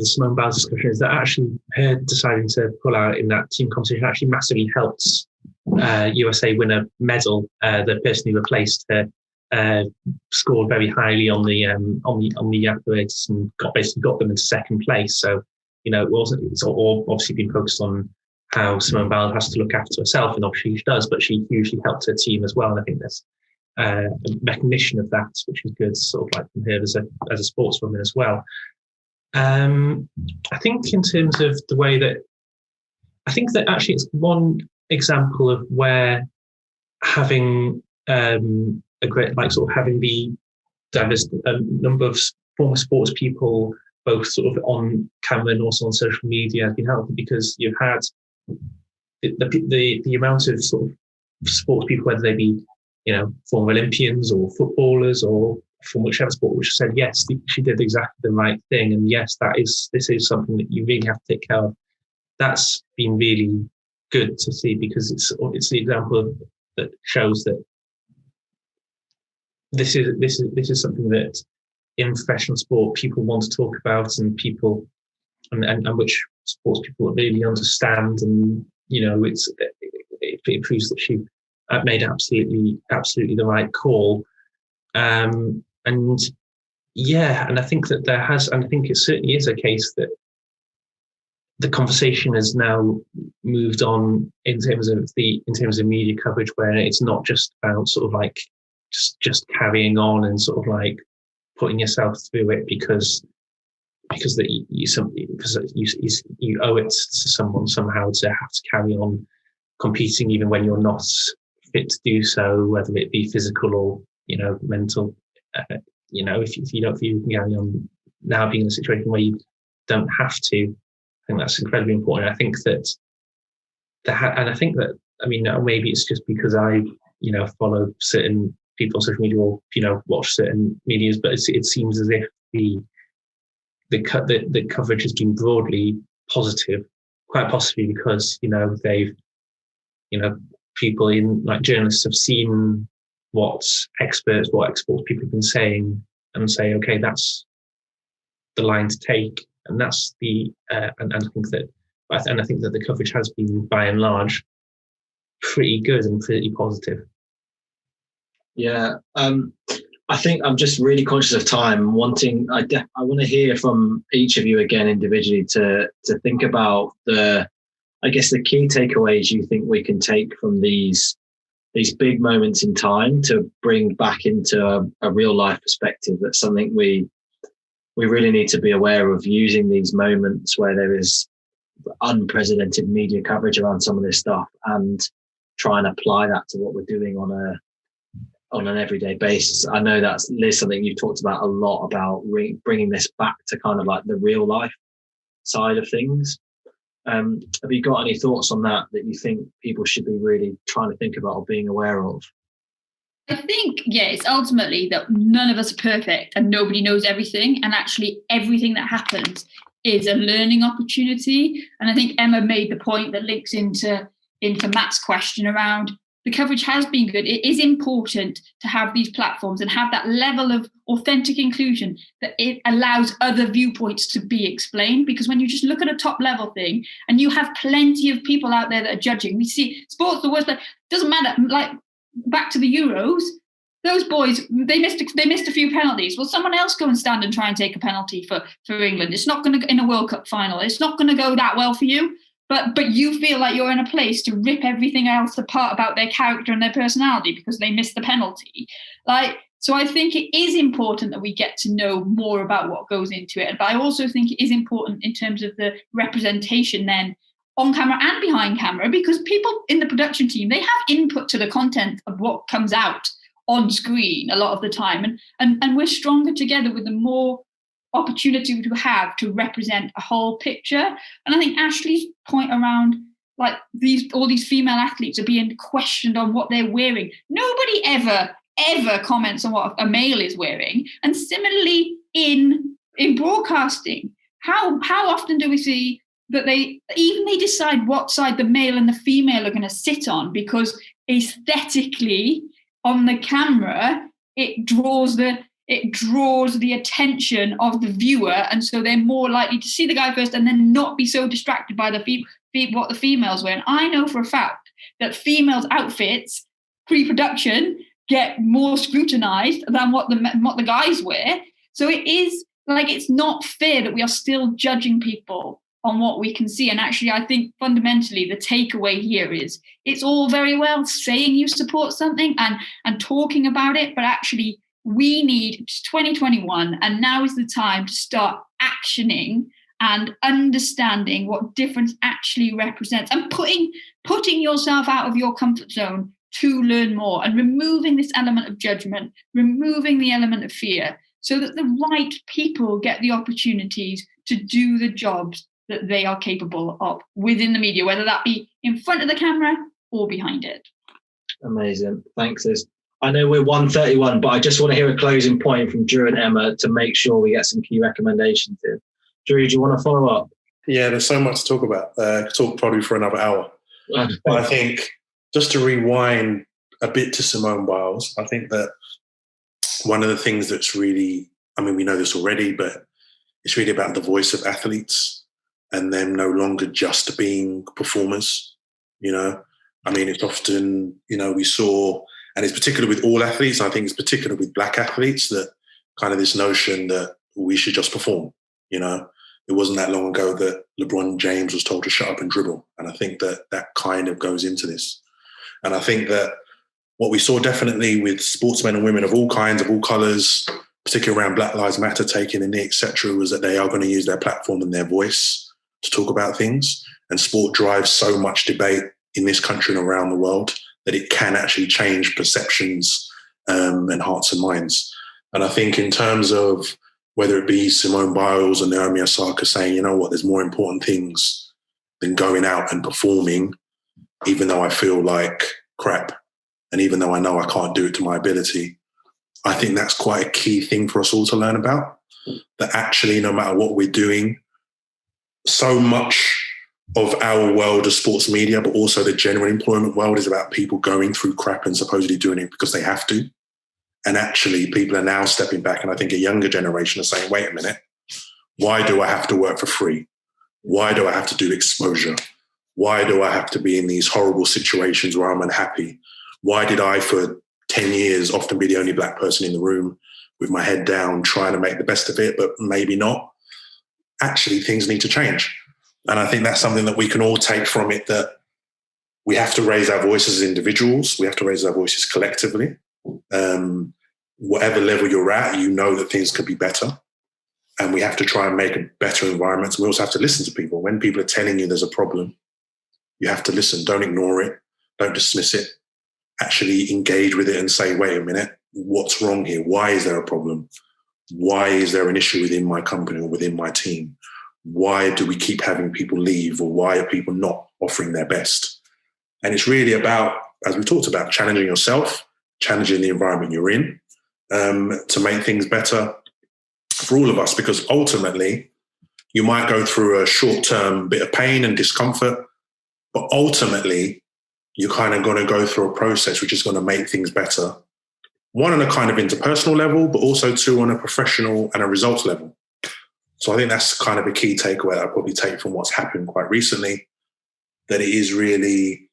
Simone Biles discussion is that actually her deciding to pull out in that team competition actually massively helped USA win a medal. The person who replaced her scored very highly on the accolades and got them into second place. So, you know, it's all obviously been focused on how Simone Biles has to look after herself, and obviously she does, but she hugely helped her team as well. And I think there's a recognition of that, which is good, sort of like from her as a sportswoman as well. I think in terms of the way that, I think that actually it's one example of where having a great, like, sort of having the diverse number of former sports people, both sort of on camera and also on social media, has been helpful, because you've had the amount of sort of sports people, whether they be, you know, former Olympians or footballers or from whichever sport, which said, yes, she did exactly the right thing, and yes, this is something that you really have to take care of. That's been really good to see, because it's the example that shows that this is something that in professional sport people want to talk about, and people and which sports people really understand, and, you know, it proves that she made absolutely the right call. And I think that I think it certainly is a case that the conversation has now moved on in terms of media coverage, where it's not just about sort of like just carrying on and sort of like putting yourself through it because you owe it to someone somehow to have to carry on competing even when you're not fit to do so, whether it be physical or mental. If you can carry on now being in a situation where you don't have to, I think that's incredibly important. I think that maybe it's just because I follow certain people on social media or watch certain medias, but it seems as if the coverage has been broadly positive, quite possibly because they've people in like journalists have seen what experts people have been saying and say, okay, that's the line to take, and that's the and I think that the coverage has been by and large pretty good and pretty positive. Yeah, I think I'm just really conscious of time. I want to hear from each of you again individually to think about the key takeaways you think we can take from these big moments in time to bring back into a real life perspective. That's something we really need to be aware of, using these moments where there is unprecedented media coverage around some of this stuff and try and apply that to what we're doing on an everyday basis. I know that's, Liz, something you've talked about a lot, about bringing this back to kind of like the real life side of things. Have you got any thoughts on that you think people should be really trying to think about or being aware of? I think, it's ultimately that none of us are perfect and nobody knows everything. And actually everything that happens is a learning opportunity. And I think Emma made the point that links into Matt's question around the coverage has been good. It is important to have these platforms and have that level of authentic inclusion that it allows other viewpoints to be explained. Because when you just look at a top level thing and you have plenty of people out there that are judging, we see sports the worst. Doesn't matter. Like back to the Euros, those boys, they missed a few penalties. Will someone else go and stand and try and take a penalty for England? It's not going to, in a World Cup final, it's not going to go that well for you. But you feel like you're in a place to rip everything else apart about their character and their personality because they missed the penalty. So I think it is important that we get to know more about what goes into it. But I also think it is important in terms of the representation then on camera and behind camera, because people in the production team, they have input to the content of what comes out on screen a lot of the time. And we're stronger together with the more opportunity we have to represent a whole picture. And I think Ashley's point around like all these female athletes are being questioned on what they're wearing. Nobody ever comments on what a male is wearing. And similarly in broadcasting, how often do we see that they decide what side the male and the female are going to sit on, because aesthetically on the camera it draws the attention of the viewer, and so they're more likely to see the guy first and then not be so distracted by what the females wear. And I know for a fact that females' outfits pre-production get more scrutinized than what the guys wear. So it is like, it's not fair that we are still judging people on what we can see. And actually, I think fundamentally the takeaway here is it's all very well saying you support something and talking about it, but actually we need 2021, and now is the time to start actioning and understanding what difference actually represents, and putting yourself out of your comfort zone to learn more, and removing this element of judgment, removing the element of fear, so that the right people get the opportunities to do the jobs that they are capable of within the media, whether that be in front of the camera or behind it. Amazing. Thanks, Liz. I know we're 1:31, but I just want to hear a closing point from Drew and Emma to make sure we get some key recommendations in. Drew, do you want to follow up? Yeah, there's so much to talk about. Talk probably for another hour. But I think just to rewind a bit to Simone Biles, I think that one of the things that's really, I mean, we know this already, but it's really about the voice of athletes and them no longer just being performers, I mean, it's often, we saw, and it's particularly with all athletes, I think it's particularly with black athletes, that kind of this notion that we should just perform, it wasn't that long ago that LeBron James was told to shut up and dribble. And I think that kind of goes into this. And I think that what we saw definitely with sportsmen and women of all kinds, of all colours, particularly around Black Lives Matter taking a knee, etc., was that they are going to use their platform and their voice to talk about things. And sport drives so much debate in this country and around the world that it can actually change perceptions and hearts and minds. And I think in terms of whether it be Simone Biles or Naomi Osaka saying, you know what, there's more important things than going out and performing, even though I feel like crap, and even though I know I can't do it to my ability, I think that's quite a key thing for us all to learn about, that actually no matter what we're doing, so much of our world of sports media, but also the general employment world, is about people going through crap and supposedly doing it because they have to. And actually people are now stepping back, and I think a younger generation are saying, wait a minute, why do I have to work for free? Why do I have to do exposure? Why do I have to be in these horrible situations where I'm unhappy? Why did I, for 10 years, often be the only black person in the room with my head down, trying to make the best of it, but maybe not? Actually, things need to change. And I think that's something that we can all take from it, that we have to raise our voices as individuals. We have to raise our voices collectively. Whatever level you're at, you know that things could be better. And we have to try and make a better environment. And we also have to listen to people. When people are telling you there's a problem, you have to listen. Don't ignore it. Don't dismiss it. Actually engage with it and say, wait a minute, what's wrong here? Why is there a problem? Why is there an issue within my company or within my team? Why do we keep having people leave, or why are people not offering their best? And it's really about, as we talked about, challenging yourself, challenging the environment you're in, to make things better for all of us, because ultimately you might go through a short-term bit of pain and discomfort, but ultimately you're kind of going to go through a process which is going to make things better. One, on a kind of interpersonal level, but also two, on a professional and a results level. So I think that's kind of a key takeaway that I probably take from what's happened quite recently, that it is really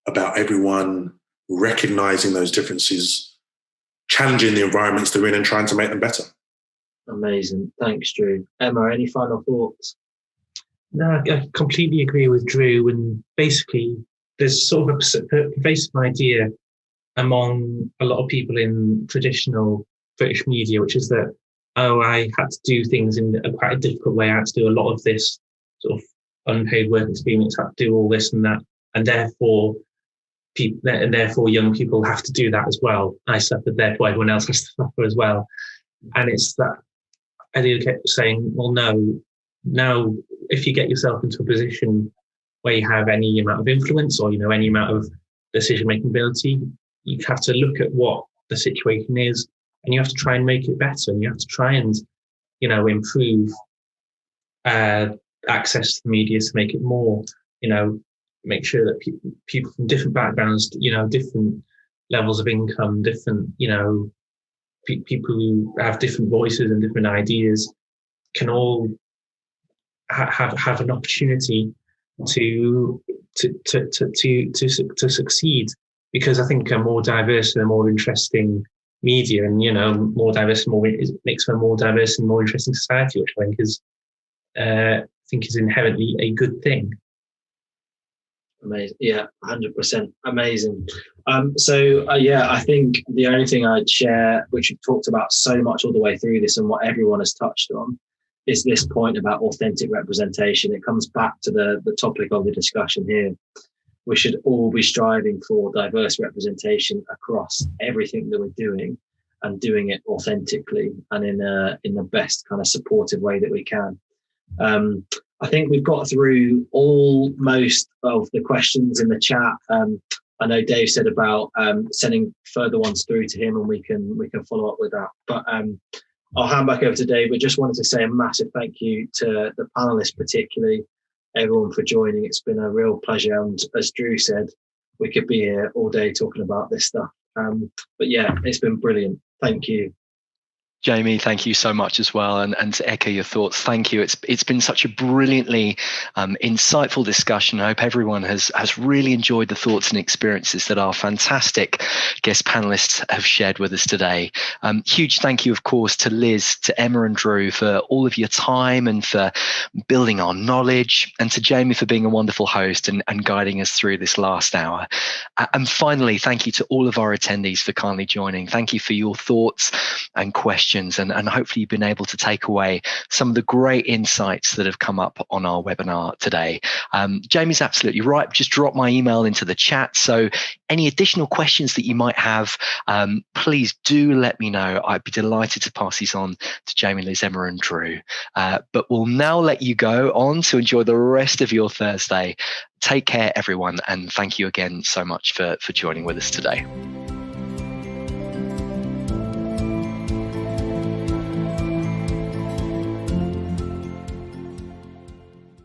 about everyone recognizing those differences, challenging the environments they're in and trying to make them better. Amazing. Thanks, Drew. Emma, any final thoughts? No, I completely agree with Drew. And basically, there's sort of a pervasive idea among a lot of people in traditional British media, which is that, oh, I had to do things in quite a difficult way. I had to do a lot of this sort of unpaid work experience, had to do all this and that, and therefore young people have to do that as well. I suffered, therefore everyone else has to suffer as well. And it's that idea kept saying, well, no, if you get yourself into a position where you have any amount of influence or, any amount of decision-making ability, you have to look at what the situation is, and you have to try and make it better, and you have to try and, improve access to the media to make it more, make sure that people from different backgrounds, different levels of income, different, people who have different voices and different ideas can all have an opportunity to succeed. Because I think a more diverse and a more interesting media, and more diverse and makes for a more diverse and more interesting society, which I think is inherently a good thing. Amazing. Yeah, 100%. Amazing. I think the only thing I'd share, which we've talked about so much all the way through this and what everyone has touched on, is this point about authentic representation. It comes back to the topic of the discussion here. We should all be striving for diverse representation across everything that we're doing, and doing it authentically and in the best kind of supportive way that we can. I think we've got through most of the questions in the chat. I know Dave said about sending further ones through to him, and we can follow up with that. But I'll hand back over to Dave. We just wanted to say a massive thank you to the panelists, particularly everyone, for joining. It's been a real pleasure, and as Drew said, we could be here all day talking about this stuff. But yeah, it's been brilliant. Thank you. Jamie, thank you so much as well. And to echo your thoughts, thank you. It's been such a brilliantly insightful discussion. I hope everyone has really enjoyed the thoughts and experiences that our fantastic guest panelists have shared with us today. Huge thank you, of course, to Liz, to Emma and Drew for all of your time and for building our knowledge, and to Jamie for being a wonderful host and guiding us through this last hour. And finally, thank you to all of our attendees for kindly joining. Thank you for your thoughts and questions. And hopefully you've been able to take away some of the great insights that have come up on our webinar today. Jamie's absolutely right. Just drop my email into the chat. So any additional questions that you might have, please do let me know. I'd be delighted to pass these on to Jamie, Liz, Emma and Drew. But we'll now let you go on to enjoy the rest of your Thursday. Take care, everyone. And thank you again so much for joining with us today.